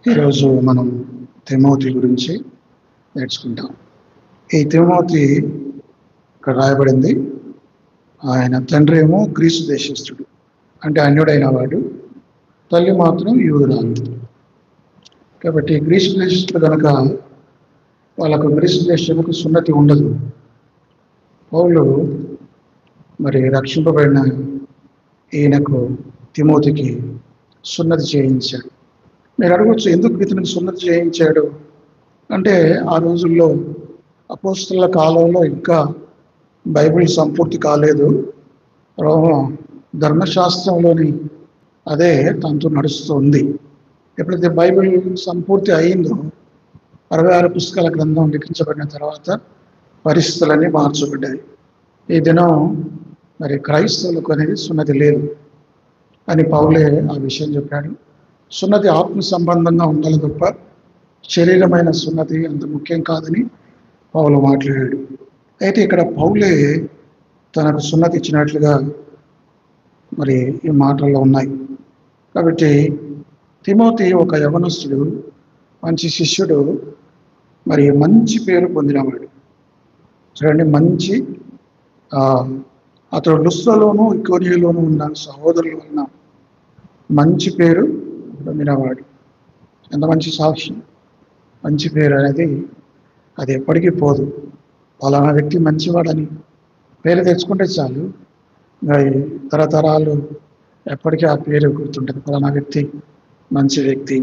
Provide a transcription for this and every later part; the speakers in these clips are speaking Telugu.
ఈరోజు మనం తిమోతి గురించి నేర్చుకుంటాం. ఈ తిమోతి ఇక్కడ రాయబడింది. ఆయన తండ్రి ఏమో గ్రీసు దేశస్థుడు, అంటే అన్యుడైన వాడు. తల్లి మాత్రం యూదురాలు. కాబట్టి గ్రీసు దేశస్థుడు కనుక వాళ్ళకు గ్రీసు దేశంకు సున్నతి ఉండదు. పౌలు మరి రక్షింపబడిన ఈయనకు తిమోతికి సున్నతి చేయించాడు. మీరు అడగవచ్చు, ఎందుకు ఇతనికి సున్నతి చేయించాడు అంటే, ఆ రోజుల్లో అపోస్తలుల కాలంలో ఇంకా బైబిల్ సంపూర్తి కాలేదు. రోమ ధర్మశాస్త్రంలోని అదే తనతో నడుస్తుంది. ఎప్పుడైతే బైబిల్ సంపూర్తి అయిందో, 66 పుస్తకాల గ్రంథం లిఖించబడిన తర్వాత పరిస్థితులన్నీ మార్చబడ్డాయి. ఈ దినం మరి క్రైస్తవులకు అనేది సున్నతి లేదు అని పౌలే ఆ విషయం చెప్పాడు. సున్నతి ఆత్మ సంబంధంగా ఉండాలి తప్ప శరీరమైన సున్నతి అంత ముఖ్యం కాదని పౌలు మాట్లాడాడు. అయితే ఇక్కడ పౌలే తనకు సున్నతి ఇచ్చినట్లుగా మరి ఈ మాటల్లో ఉన్నాయి. కాబట్టి తిమోతి ఒక యవనస్తుడు, మంచి శిష్యుడు, మరి మంచి పేరు పొందినవాడు. చూడండి, మంచి అతడు లుస్త్రలోను ఇకోనియలోను ఉన్న సహోదరుల వలన మంచి పేరు పొందినవాడు. ఎంత మంచి సాక్ష్యం! మంచి పేరు అనేది అది ఎప్పటికీ పోదు. పలానా వ్యక్తి మంచివాడని పేరు తెచ్చుకుంటే చాలు, తరతరాలు ఎప్పటికీ ఆ పేరు గుర్తుంటుంది. పలానా వ్యక్తి మంచి వ్యక్తి.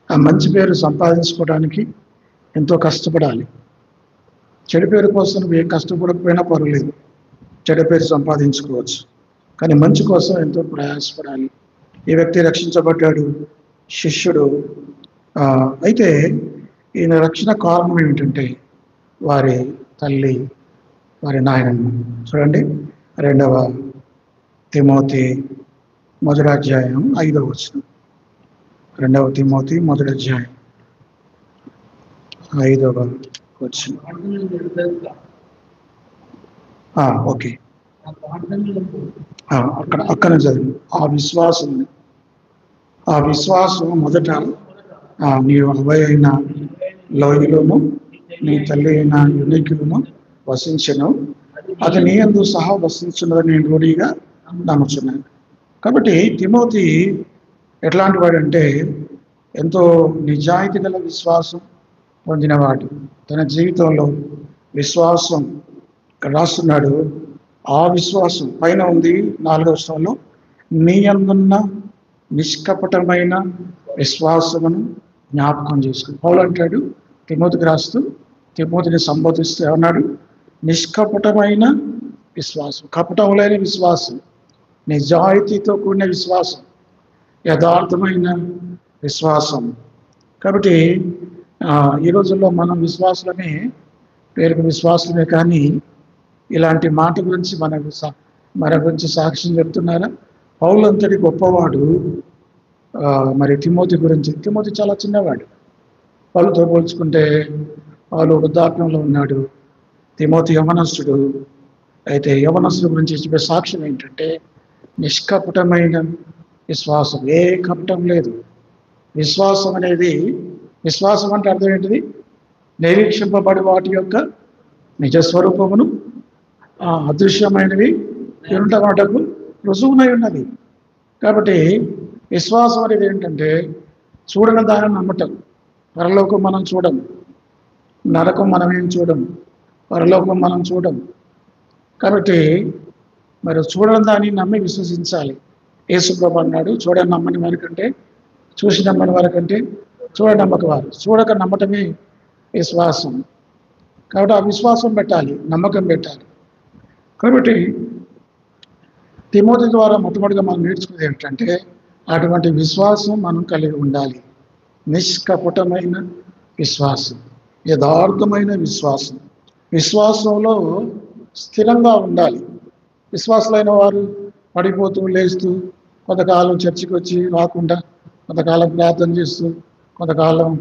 ఆ మంచి పేరు సంపాదించుకోవడానికి ఎంతో కష్టపడాలి. చెడు పేరు కోసం నువ్వు ఏం కష్టపడకపోయినా పర్వాలేదు, చెడు పేరు సంపాదించుకోవచ్చు. కానీ మంచి కోసం ఎంతో ప్రయాసపడాలి. ఈ వ్యక్తి రక్షించబడ్డాడు, శిష్యుడు. అయితే ఈయన రక్షణ కారణం ఏమిటంటే వారి తల్లి, వారి నాయనమ్మ. చూడండి, 2వ తిమోతి 1వ అధ్యాయం 5వ వచనం. 2వ తిమోతి 1వ అధ్యాయం 5వ వచనం. ఓకే, అక్కడ చదివి. ఆ విశ్వాసం మొదట నీ అబ్బాయి అయిన లోయలోను నీ తల్లి అయిన యునికిలోను వసించను, అది నీ యందు సహా వసించున్నదని నేను రూఢిగా నమ్ముచున్నాను. కాబట్టి తిమోతి ఎట్లాంటి వాడంటే, ఎంతో నిజాయితీ గల విశ్వాసం పొందినవాడు. తన జీవితంలో విశ్వాసం ఇక్కడ రాస్తున్నాడు. ఆ విశ్వాసం పైన ఉంది 4వ వచనంలో, నీ యందున్న నిష్కపటమైన విశ్వాసమును జ్ఞాపకం చేసుకుని. పౌలు అంటాడు తిమోతికి రాస్తూ, తిమోతిని సంబోధిస్తూ ఏమన్నాడు? నిష్కపటమైన విశ్వాసం, కపటం లేని విశ్వాసం, నిజాయితీతో కూడిన విశ్వాసం, యథార్థమైన విశ్వాసం. కాబట్టి ఈ రోజుల్లో మనం విశ్వాసులమే, పేరుకు విశ్వాసులమే, కానీ ఇలాంటి మాట గురించి మన గురించి సాక్ష్యం చెప్తున్నారా? పౌలు అంతటి గొప్పవాడు. మరి తిమోతి గురించి, తిమోతి చాలా చిన్నవాడు. పౌలుతో పోల్చుకుంటే పౌలు వృద్ధాప్యంలో ఉన్నాడు, తిమోతి యవనస్తుడు. అయితే యవనస్తుడు గురించి చెప్పే సాక్ష్యం ఏంటంటే, నిష్కపటమైన విశ్వాసం, ఏ కపటం లేదు. విశ్వాసం అనేది, విశ్వాసం అంటే అర్థం ఏంటిది? నిరీక్షింపబడి వాటి యొక్క నిజస్వరూపమును అదృశ్యమైనవి ఉండటకు రుజువునై ఉన్నది. కాబట్టి విశ్వాసం అనేది ఏంటంటే, చూడని దాన్ని నమ్మటం. పరలోకం మనం చూడం, నరకం మనం ఏం చూడం, పరలోకం మనం చూడం. కాబట్టి మరి చూడని దాన్ని నమ్మి విశ్వసించాలి. యేసుప్రభు అన్నాడు, చూడని నమ్మని వారికంటే, చూసి నమ్మని వారికంటే చూడనమ్మక వారు. చూడక నమ్మటమే విశ్వాసం. కాబట్టి ఆ విశ్వాసం పెట్టాలి, నమ్మకం పెట్టాలి. కాబట్టి తిమోతి ద్వారా మొట్టమొదటిగా మనం నేర్చుకునేది ఏంటంటే, అటువంటి విశ్వాసం మనం కలిగి ఉండాలి. నిష్కపటమైన విశ్వాసం, యథార్థమైన విశ్వాసం. విశ్వాసంలో స్థిరంగా ఉండాలి. విశ్వాసులైన వారు పడిపోతూ లేస్తూ, కొంతకాలం చర్చికి వచ్చి రాకుండా, కొంతకాలం ప్రార్థన చేస్తూ, కొంతకాలం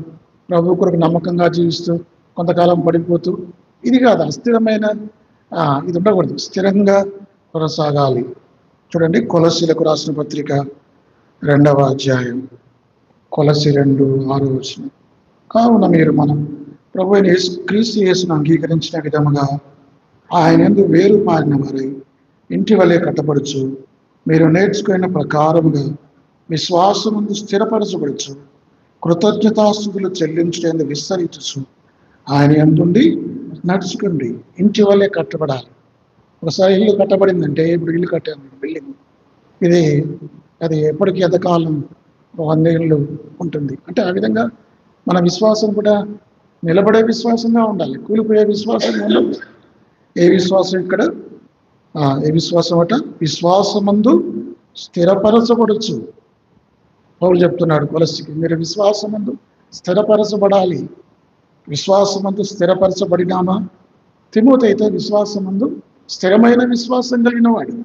ప్రభు కొరకు నమ్మకంగా జీవిస్తూ, కొంతకాలం పడిపోతూ, ఇది కాదు. అస్థిరమైన ఇది ఉండకూడదు, స్థిరంగా కొనసాగాలి. చూడండి, కొలస్సీలకు రాసిన పత్రిక 2వ అధ్యాయం కొలసి 2:6. కావున మీరు మనం ప్రభు అయిన క్రీస్తు యేసును అంగీకరించిన విధముగా ఆయన యందు వేరు పారిన వారై ఇంటి వలె కట్టబడుచు, మీరు నేర్చుకున్న ప్రకారముగా విశ్వాసముందు స్థిరపరచబడుచు, కృతజ్ఞతాస్తుతులు చెల్లించడానికి విస్తరించు ఆయన యందుండి నడుచుకోండి. ఇంటి వల్లే కట్టబడాలి. ఒకసారి ఇల్లు కట్టబడిందంటే, ఇప్పుడు ఇల్లు కట్టాము బిల్డింగ్, ఇది అది ఎప్పటికీ ఎంతకాలం 100 ఏళ్ళు ఉంటుంది అంటే ఆ విధంగా మన విశ్వాసం కూడా నిలబడే విశ్వాసంగా ఉండాలి, కూలిపోయే విశ్వాసంగా ఉండాలి. ఏ విశ్వాసం ఇక్కడ ఏ విశ్వాసం అట? విశ్వాసమందు స్థిరపరచబడచ్చు. పౌలు చెప్తున్నాడు కొలస్సీకి, మీరు విశ్వాసమందు స్థిరపరచబడాలి. విశ్వాసమందు స్థిరపరచబడినామా? తిమోతి అయితే విశ్వాసమందు స్థిరమైన విశ్వాసం కలిగిన వాడు.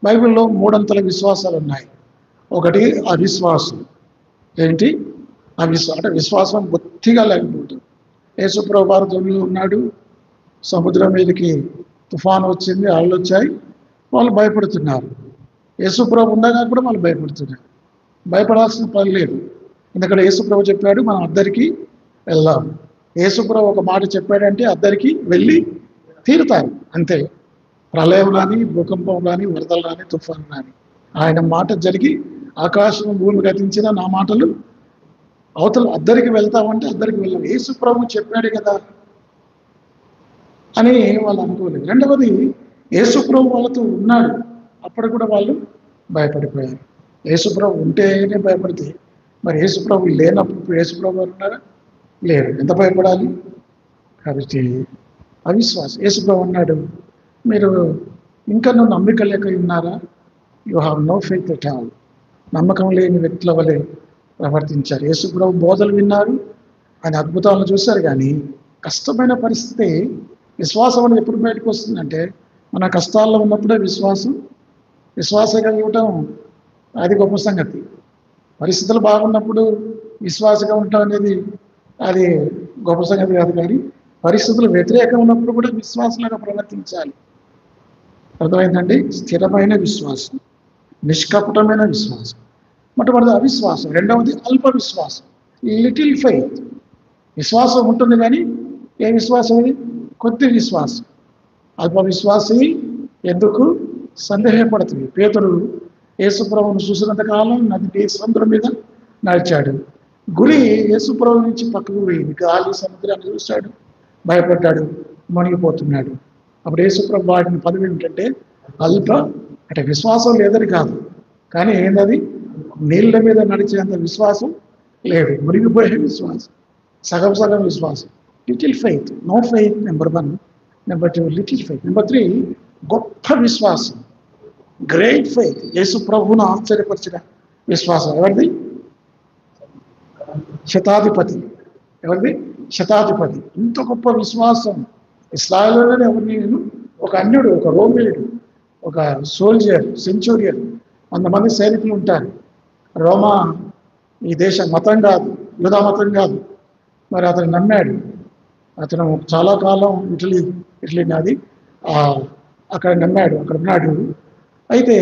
బైబిల్లో 3 అంతల విశ్వాసాలు ఉన్నాయి. ఒకటి అవిశ్వాసం. ఏంటి? అంటే విశ్వాసం బొత్తిగా లేకపోతుంది. యేసుప్రభు వారు దొంగలు ఉన్నాడు, సముద్రం మీదకి తుఫాను వచ్చింది, అలలు వచ్చాయి, వాళ్ళు భయపడుతున్నారు. యేసుప్రభు ఉండగా కూడా వాళ్ళు భయపడుతున్నారు. భయపడాల్సిన పని లేదు, ఎందుకంటే యేసుప్రభు చెప్పాడు మనం అద్దరికి వెళ్దాం. యేసుప్రభు ఒక మాట చెప్పాడంటే అద్దరికి వెళ్ళి తీరుతారు అంతే. ప్రళయం రాని, భూకంపం రాని, వరదలు రాని, తుఫాను రాని, ఆయన మాట జరిగి ఆకాశం భూమి గతించిన నా మాటలు అవతల అద్దరికి వెళ్తామంటే అద్దరికి వెళ్ళాం. యేసు ప్రభు చెప్పాడు కదా అని వాళ్ళు అనుకోలేదు. రెండవది, యేసు ప్రభు వాళ్ళతో ఉన్నాడు, అప్పుడు కూడా వాళ్ళు భయపడిపోయారు. యేసు ప్రభు ఉంటేనే భయపడితే మరి యేసు ప్రభు లేనప్పుడు యేసు ప్రభు వారు ఉన్నారా? లేరు. ఎంత భయపడాలి? కాబట్టి అవిశ్వాసం. యేసు ప్రభు అన్నాడు, మీరు ఇంకా నమ్మిక లేక ఉన్నారా? You have no faith at all. నమ్మకం లేని వ్యక్తుల వలె ప్రవర్తించారు. యేసు ప్రభు బోధలు విన్నారు, ఆయన అద్భుతాలను చూశారు, కానీ కష్టమైన పరిస్థితి విశ్వాసం అనేది ఎప్పుడు బయటకు వస్తుందంటే మన కష్టాల్లో ఉన్నప్పుడే విశ్వాసం కలిగటం అది గొప్ప సంగతి. పరిస్థితులు బాగున్నప్పుడు విశ్వాసంగా ఉండటం అనేది అది గొప్ప సంగతి కాదు, కానీ పరిస్థితులు వ్యతిరేకంగా ఉన్నప్పుడు కూడా విశ్వాసంగా ప్రవర్తించాలి. అర్థమైందండి? స్థిరమైన విశ్వాసం, నిష్కపటమైన విశ్వాసం. మొట్టమొదటి అవిశ్వాసం. రెండవది అల్ప విశ్వాసం, లిటిల్ ఫెయిత్. విశ్వాసం ఉంటుంది కానీ ఏ విశ్వాసం? ఇది కొద్ది విశ్వాసం. అల్ప విశ్వాసి ఎందుకు సందేహపడుతుంది? పేతురు యేసుప్రభువును చూసినంత కాలం నది సముద్రం మీద నడిచాడు. గురి యేసుప్రభు నుంచి పక్కకు పోయింది, గాలి సముద్రాన్ని చూశాడు, భయపడ్డాడు, మునిగిపోతున్నాడు. అప్పుడు యేసుప్రభు వాడిని పదవి ఏంటంటే అల్ప, అంటే విశ్వాసం లేదని కాదు, కానీ ఏంటది? నీళ్ళ మీద నడిచేంత విశ్వాసం లేదు, మునిగిపోయే విశ్వాసం, సగం విశ్వాసం. Little faith, no faith number 1. Number 2 little faith. Number 3 గొప్ప విశ్వాసం, గ్రేట్ ఫెయిత్. యేసు ప్రభువును ఆశ్చర్యపరిచిన విశ్వాసం. ఎవరిది? శతాధిపతి. ఎవరిది? శతాధిపతి. ఇంత గొప్ప విశ్వాసం ఇస్రాయేలులోనే ఎవరిని? ఒక అన్యుడు, ఒక రోమియుడు, ఒక సోల్జర్, సెంచూరియన్, 100 మంది సైనికులు ఉంటారు. రోమా ఈ దేశ మతం కాదు, యూదా మతం కాదు. మరి అతను నమ్మాడు. అతను చాలా కాలం ఇటలీ నాది, అక్కడ నమ్మాడు, అక్కడ ఉన్నాడు. అయితే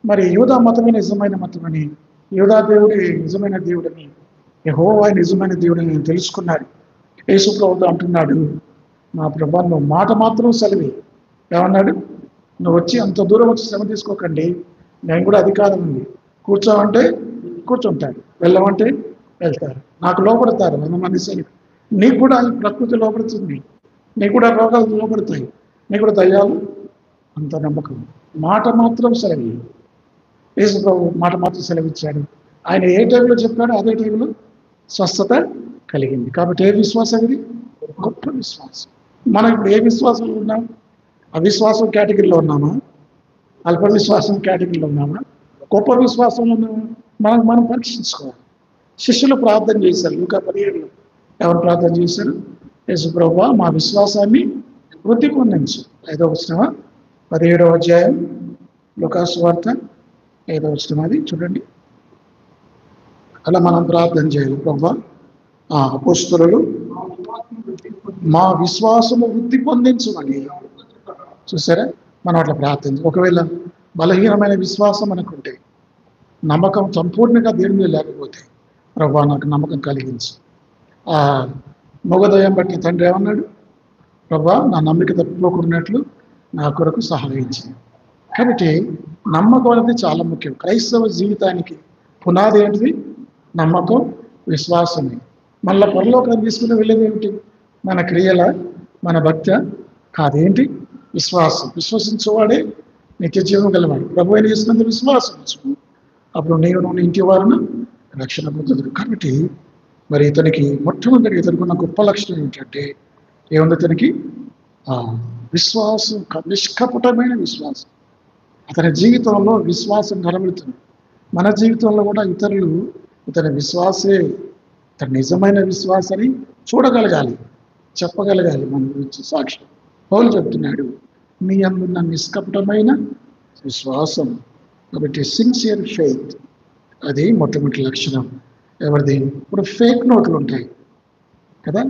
మరి యూదా మతమే నిజమైన మతమని, యూదా దేవుడి నిజమైన దేవుడని, యెహోవా నిజమైన దేవుడని నేను తెలుసుకున్నాడు. యేసు ప్రభువుతో అంటున్నాడు, మా ప్రభా నువ్వు మాట మాత్రం సెలవి. ఏమన్నాడు? నువ్వు వచ్చి అంత దూరం వచ్చి శ్రమ తీసుకోకండి, నేను కూడా అధికారం ఉంది. కూర్చోమంటే కూర్చుంటాడు, వెళ్ళమంటే వెళ్తారు, నాకు లోపడతారు 100 మంది సైనికులు. నీకు కూడా ప్రకృతి లోపడుతుంది, నీకు కూడా రోగాలు లోపడతాయి, నీకు కూడా దయ్యాలు. అంత నమ్మకం. మాట మాత్రం సెలవి. యేసు ప్రభు మాట మాత్రం సెలవిచ్చాడు. ఆయన ఏ టైంలో చెప్పాడో అదే టైంలో స్వస్థత కలిగింది. కాబట్టి ఏ విశ్వాసం ఇది? గొప్ప విశ్వాసం. మనం ఇప్పుడు ఏ విశ్వాసంలో ఉన్నాం? అవిశ్వాసం కేటగిరీలో ఉన్నామా? అల్ప విశ్వాసం కేటగిరీలో ఉన్నామా? గొప్ప విశ్వాసంలో ఉన్నామా? మనం పరీక్షించుకోవాలి. శిష్యులు ప్రార్థన చేశారు. లూకా 17లో ఎవరు ప్రార్థన చేశారు? యేసు ప్రభువా మా విశ్వాసాన్ని వృద్ధి పొందించు. 5వ వచనం, 17వ అధ్యాయం లూకా సువార్త 5వ వచనం, అది చూడండి. అలా మనం ప్రార్థన చేయాలి. ప్రభువా అపోస్తలులు మా విశ్వాసము వృద్ధి పొందించమని. చూసారా? మనం అట్లా ప్రార్థన. ఒకవేళ బలహీనమైన విశ్వాసం అనుకుంటే, నమ్మకం సంపూర్ణంగా దేవుని మీద లేకపోతే, ప్రభా నాకు నమ్మకం కలిగించు. ఆ మగదయం బట్టి తండ్రి ఏమన్నాడు? ప్రభా నా నమ్మిక తప్పిపోకున్నట్లు నా కొరకు సహాయించింది. కాబట్టి నమ్మకం అనేది చాలా ముఖ్యం. క్రైస్తవ జీవితానికి పునాది ఏంటిది? నమ్మకం, విశ్వాసమే. మళ్ళీ పరలోకాన్ని తీసుకుని వెళ్ళేది ఏమిటి? మన క్రియల, మన భక్త కాదేంటి? విశ్వాసం. విశ్వసించేవాడే నిత్య జీవం గలవాడు. ప్రభు అయిన యేసునందు విశ్వాసం ఉంచుకో, అప్పుడు నీవు ఇంటి వారును రక్షణ పొందుతారు. కాబట్టి మరి ఇతనికి మొట్టమొదటి ఇతనుకున్న గొప్ప లక్షణం ఏంటంటే ఏముంది? ఇతనికి విశ్వాసం, నిష్కపటమైన విశ్వాసం. అతని జీవితంలో విశ్వాసం కనబడుతుంది. మన జీవితంలో కూడా ఇతరులు ఇతని విశ్వాసే, ఇతని నిజమైన విశ్వాసాన్ని చూడగలగాలి, చెప్పగలగాలి. మన గురించి సాక్షి పౌలు చెప్తున్నాడు, నీ అందున్న నిష్కపటమైన విశ్వాసం. కాబట్టి సిన్సియర్ ఫెయిత్ అది మొట్టమొదటి లక్షణం. ఎవరిది? ఇప్పుడు ఫేక్ నోట్లు ఉంటాయి కదా,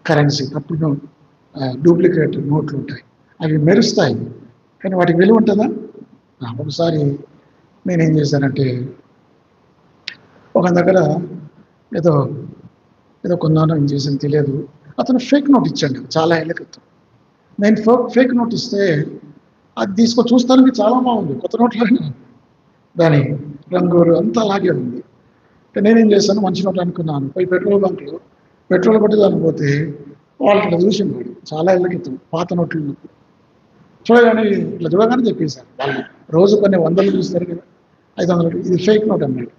కరెన్సీ తప్పుడు డూప్లికేట్ నోట్లు ఉంటాయి. అవి మెరుస్తాయి కానీ వాటికి విలువ ఉంటుందా? ఒకసారి నేనేం చేశానంటే ఒక దగ్గర ఏదో ఏదో కొన్నాను, ఏం చేసాను తెలియదు. అతను ఫేక్ నోట్ ఇచ్చాడు చాలా ఏళ్ళ క్రితం. నేను ఫేక్ నోట్ ఇస్తే అది తీసుకొని చూస్తానికి చాలా బాగుంది, కొత్త నోట్లాగే దాని రంగు అంతా అలాగే ఉంది. నేనేం చేశాను, మంచి నోట్ అనుకున్నాను. పోయి పెట్రోల్ బంక్లో పెట్రోల్ కొట్టేదానికి పోతే వాళ్ళు ఇట్లా చూసిండు, చాలా ఏళ్ళ క్రితం పాత నోట్లు ఉన్నప్పుడు. చూడగానే ఇట్లా చూడగానే చెప్పేశారు. వాళ్ళు రోజు కొన్ని వందలు చూస్తారు కదా, 500, ఇది ఫేక్ నోట్ అన్నాడు.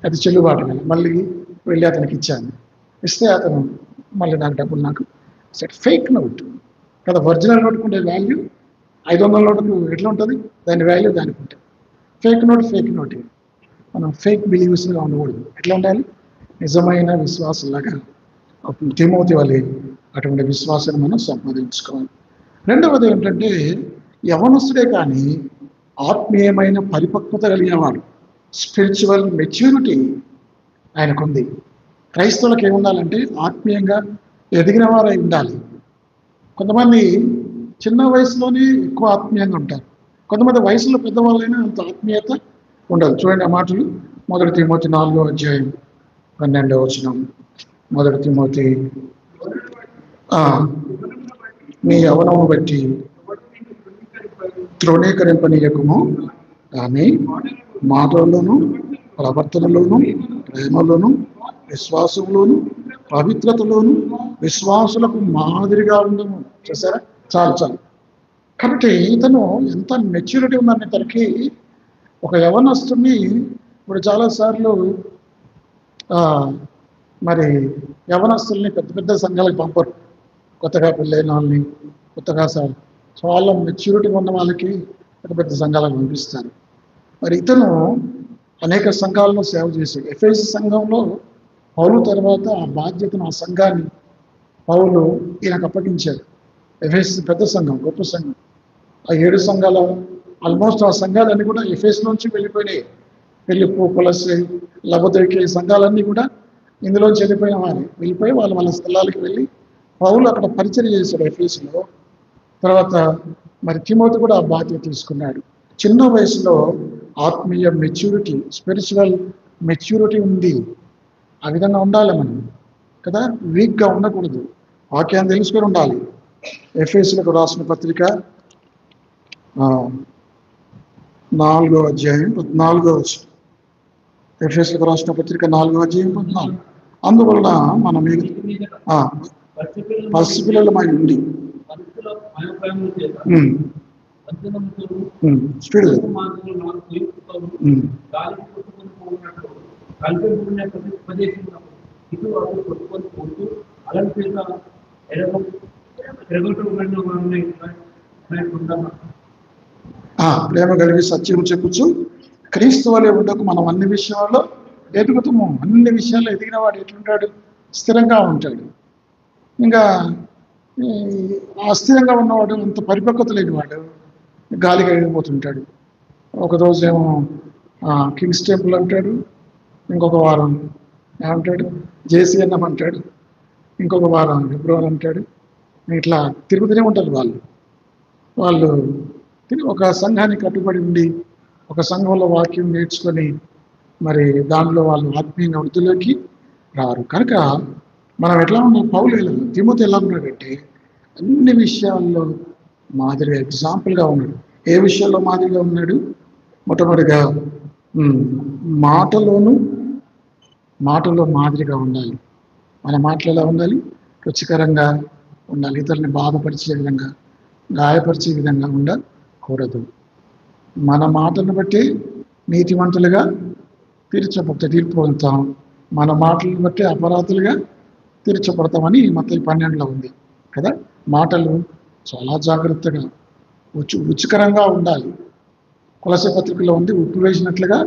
అది చెల్లుబాటు కదా. మళ్ళీ వెళ్ళి అతనికి ఇచ్చాను. ఇస్తే అతను మళ్ళీ నాకు సెట్ ఫేక్ నోట్ కదా. ఒరిజినల్ నోట్కు ఉండే వాల్యూ 500 నోటుకు ఎట్లా ఉంటుంది, దాని వాల్యూ దానికి ఉంటుంది. ఫేక్ నోట్ మనం ఫేక్ బిలీవర్స్గా ఉండకూడదు. ఎట్లా ఉండాలి? నిజమైన విశ్వాసంలాగా తిమోతి వలె అటువంటి విశ్వాసాన్ని మనం సంపాదించుకోవాలి. రెండవది ఏంటంటే యవనస్తుడే కానీ ఆత్మీయమైన పరిపక్వత కలిగినవాడు, స్పిరిచువల్ మెచ్యూరిటీ ఆయనకుంది. క్రైస్తవులకు ఏముండాలంటే ఆత్మీయంగా ఎదిగిన వారై ఉండాలి. కొంతమంది చిన్న వయసులోనే ఎక్కువ ఆత్మీయంగా ఉంటారు, కొంతమంది వయసులో పెద్దవాళ్ళైనా అంత ఆత్మీయత ఉండదు. చూడండి ఆ మాటలు, 1 తిమోతి 4:12. 1 తిమోతి నీ యవనమును బట్టి తృణీకరింపనీయకము, కానీ మాటల్లోనూ ప్రవర్తనలోను ప్రేమలోను విశ్వాసంలోను పవిత్రతలోను విశ్వాసులకు మాదిరిగా ఉండము. చూసారా? చాలు. కాబట్టి ఇతను ఎంత మెచ్యూరిటీ ఉందని ఇతనికి. ఒక యవనస్తుని ఇప్పుడు చాలాసార్లు మరి యవనస్తుల్ని పెద్ద పెద్ద సంఘాలకు పంపరు. కొత్తగా పెళ్ళైన వాళ్ళని, కొత్తగా చాలా మెచ్యూరిటీ ఉన్న వాళ్ళకి పెద్ద సంఘాలకు పంపిస్తారు. మరి ఇతను అనేక సంఘాలను సేవ చేశాడు. ఎఫెసీ సంఘంలో పౌలు తర్వాత ఆ బాధ్యతను, ఆ సంఘాన్ని పౌలు ఈయనకు అప్పగించాడు. ఎఫెసీ పెద్ద సంఘం, గొప్ప సంఘం. ఆ 7 సంఘాల ఆల్మోస్ట్ ఆ సంఘాలన్నీ కూడా ఎఫెస్ నుంచి వెళ్ళిపోయినాయి. ఫిలిప్పు, కొలస్సే, లవొదికీ సంఘాలన్నీ కూడా ఇందులోంచి వెళ్ళిపోయిన వారు. వెళ్ళిపోయి వాళ్ళ స్థలాలకు వెళ్ళి పౌలు అక్కడ పరిచయం చేశాడు ఎఫెసులో. తర్వాత మరి తిమోతి కూడా ఆ బాధ్యత తీసుకున్నాడు. చిన్న వయసులో ఆత్మీయ మెచ్యూరిటీ, స్పిరిచువల్ మెచ్యూరిటీ ఉంది. ఆ విధంగా ఉండాలి మనం కదా, వీక్గా ఉండకూడదు. వాక్యాన్ని తెలుసుకొని ఉండాలి. ఎఫెసులకు రాసిన పత్రిక 4:14. ఎఫెసులకు రాసిన పత్రిక 4:14. అందువలన మనం పసిపిల్లలమై ఉండి స్పీడ్ ప్రేమ కలిగి సత్యం చెప్పుచు క్రీస్తు వలె ఉండకు మనం అన్ని విషయాల్లో ఎదుగుతాము. అన్ని విషయాల్లో ఎదిగిన వాడు ఎట్లుంటాడు? స్థిరంగా ఉంటాడు. ఇంకా అస్థిరంగా ఉన్నవాడు, అంత పరిపక్వత లేనివాడు గాలిగా ఎగిరిపోతుంటాడు. ఒకరోజేమో కింగ్స్ టెంపుల్ అంటాడు, ఇంకొక వారం ఏమంటాడు జేసీఎన్ఎం అంటాడు, ఇంకొక వారం ఫిబ్రవరి అంటాడు. ఇట్లా తిరుగుతూనే ఉంటారు వాళ్ళు. ఒక సంఘానికి కట్టుబడి ఉండి ఒక సంఘంలో వాక్యం నేర్చుకొని మరి దానిలో వాళ్ళు ఆత్మీయంగా వృద్ధిలోకి రారు. కనుక మనం ఎట్లా ఉన్నాం, పౌలు ఎలా, తిమోతి ఎలా ఉన్నాడంటే అన్ని విషయాల్లో మాదిరిగా ఎగ్జాంపుల్గా ఉన్నాడు. ఏ విషయంలో మాదిరిగా ఉన్నాడు? మొట్టమొదటిగా మాటలో మాదిరిగా ఉండాలి. మన మాటలు ఎలా ఉండాలి? రుచికరంగా ఉండాలి. ఇతరులని బాధపరిచే విధంగా, గాయపరిచే విధంగా ఉండకూడదు. మన మాటలను బట్టి నీతివంతులుగా తీర్పు పొందుతాం, మన మాటలను బట్టి అపరాధులుగా తీర్చబడతామని మత్తయి 12లో ఉంది కదా. మాటలు చాలా జాగ్రత్తగా రుచికరంగా ఉండాలి. కొలసే పత్రికలో ఉంది, ఉప్పు వేసినట్లుగా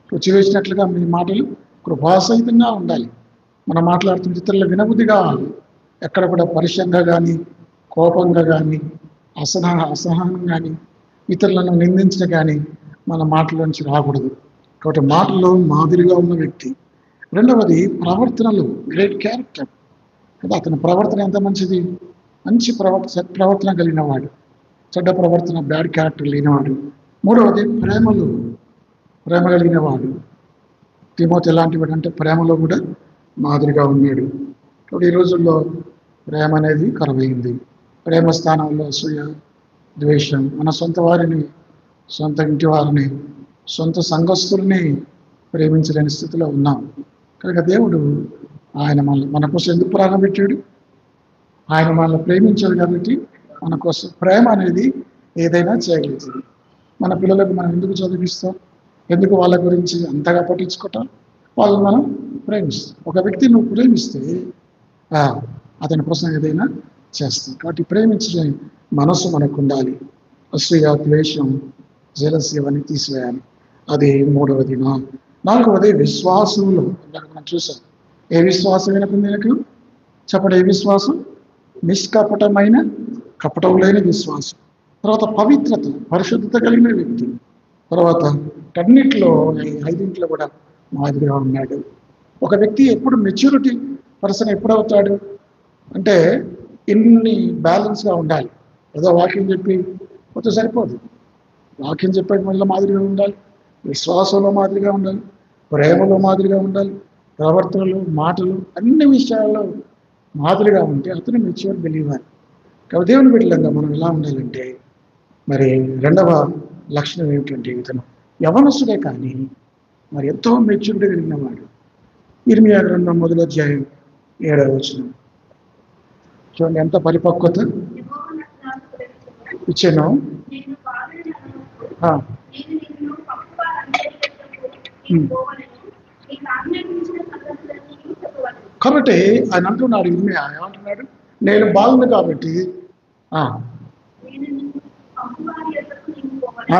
రుచి వేసినట్లుగా మీ మాటలు కృపాసహితంగా ఉండాలి. మనం మాట్లాడుతున్న ఇతరుల వినబుద్ధి కావాలి. ఎక్కడ కూడా పరుషంగా కానీ, కోపంగా కానీ, అసహనం కానీ, ఇతరులను నిందించడం కానీ మన మాటల నుంచి రాకూడదు. కాబట్టి మాటల్లో మాదిరిగా ఉన్న వ్యక్తి. రెండవది ప్రవర్తనలో గ్రేట్ క్యారెక్టర్ కదా. అతని ప్రవర్తన ఎంత మంచిది, మంచి ప్రవర్తన కలిగిన వాడు, చెడ్డ ప్రవర్తన బ్యాడ్ క్యారెక్టర్ లేనివాడు. మూడవది ప్రేమ కలిగిన వాడు. తిమోతి ఎలాంటి వాడు అంటే ప్రేమలో కూడా మాదిరిగా ఉన్నాడు. కాబట్టి ఈ రోజుల్లో ప్రేమ అనేది కరువైంది. ప్రేమ స్థానంలో అసూయ, ద్వేషం, మన సొంత వారిని, సొంత ఇంటి వారిని, సొంత సంఘస్థుల్ని ప్రేమించలేని స్థితిలో ఉన్నాం. కనుక దేవుడు ఆయన మన కోసం ఎందుకు ప్రాణం పెట్టాడు? ఆయన మనల్ని ప్రేమించాడు కాబట్టి మన కోసం. ప్రేమ అనేది ఏదైనా చేయగలుగుతుంది. మన పిల్లలకు మనం ఎందుకు చదివిస్తాం? ఎందుకు వాళ్ళ గురించి అంతగా పట్టించుకుంటాం? వాళ్ళని మనం ప్రేమిస్తాం. ఒక వ్యక్తిని నువ్వు ప్రేమిస్తే అతని కోసం ఏదైనా చేస్తాం. కాబట్టి ప్రేమించే మనసు మనకు ఉండాలి. అసూయ, ద్వేషం, జెలసీ అవన్నీ తీసివేయాలి. అది మూడవది. నాలుగవది విశ్వాసంలో మనం చూసాం. ఏ విశ్వాసం వినకు చెప్పండి. ఏ విశ్వాసం? నిష్కపటమైన, కపటం లేని విశ్వాసం. తర్వాత పవిత్రత, పరిశుద్ధత కలిగిన వ్యక్తి. తర్వాత అన్నింటిలో, ఐదింట్లో కూడా మాదిరిగా ఉన్నాడు. ఒక వ్యక్తి ఎప్పుడు మెచ్యూరిటీ పర్సన్ ఎప్పుడవుతాడు అంటే ఇన్ని బ్యాలెన్స్గా ఉండాలి. ఏదో వాక్యం చెప్పి పోతే సరిపోదు. వాక్యం చెప్పే వల్ల మాదిరిగా ఉండాలి, విశ్వాసంలో మాదిరిగా ఉండాలి, ప్రేమలో మాదిరిగా ఉండాలి, ప్రవర్తనలు, మాటలు, అన్ని విషయాల్లో మాదిరిగా ఉంటే అతను మెచ్యూర్ బిలీవర్. కాబట్టి దేవుని బిడ్డలంగా మనం ఎలా ఉండాలంటే, మరి రెండవ లక్షణం ఏమిటంటే ఇతను యవనస్తుడే కానీ మరి ఎంతో మెచ్యూరిటీ కలిగిన వాడు. ఇర్మియా గ్రంథం 1వ అధ్యాయం 7వ వచనం చూడండి, ఎంత పరిపక్వత ఇచ్చాను. కాబట్టి ఆయన అంటున్నాడు, ఇర్మియా ఏమంటున్నాడు? నేను బాలుని కాబట్టి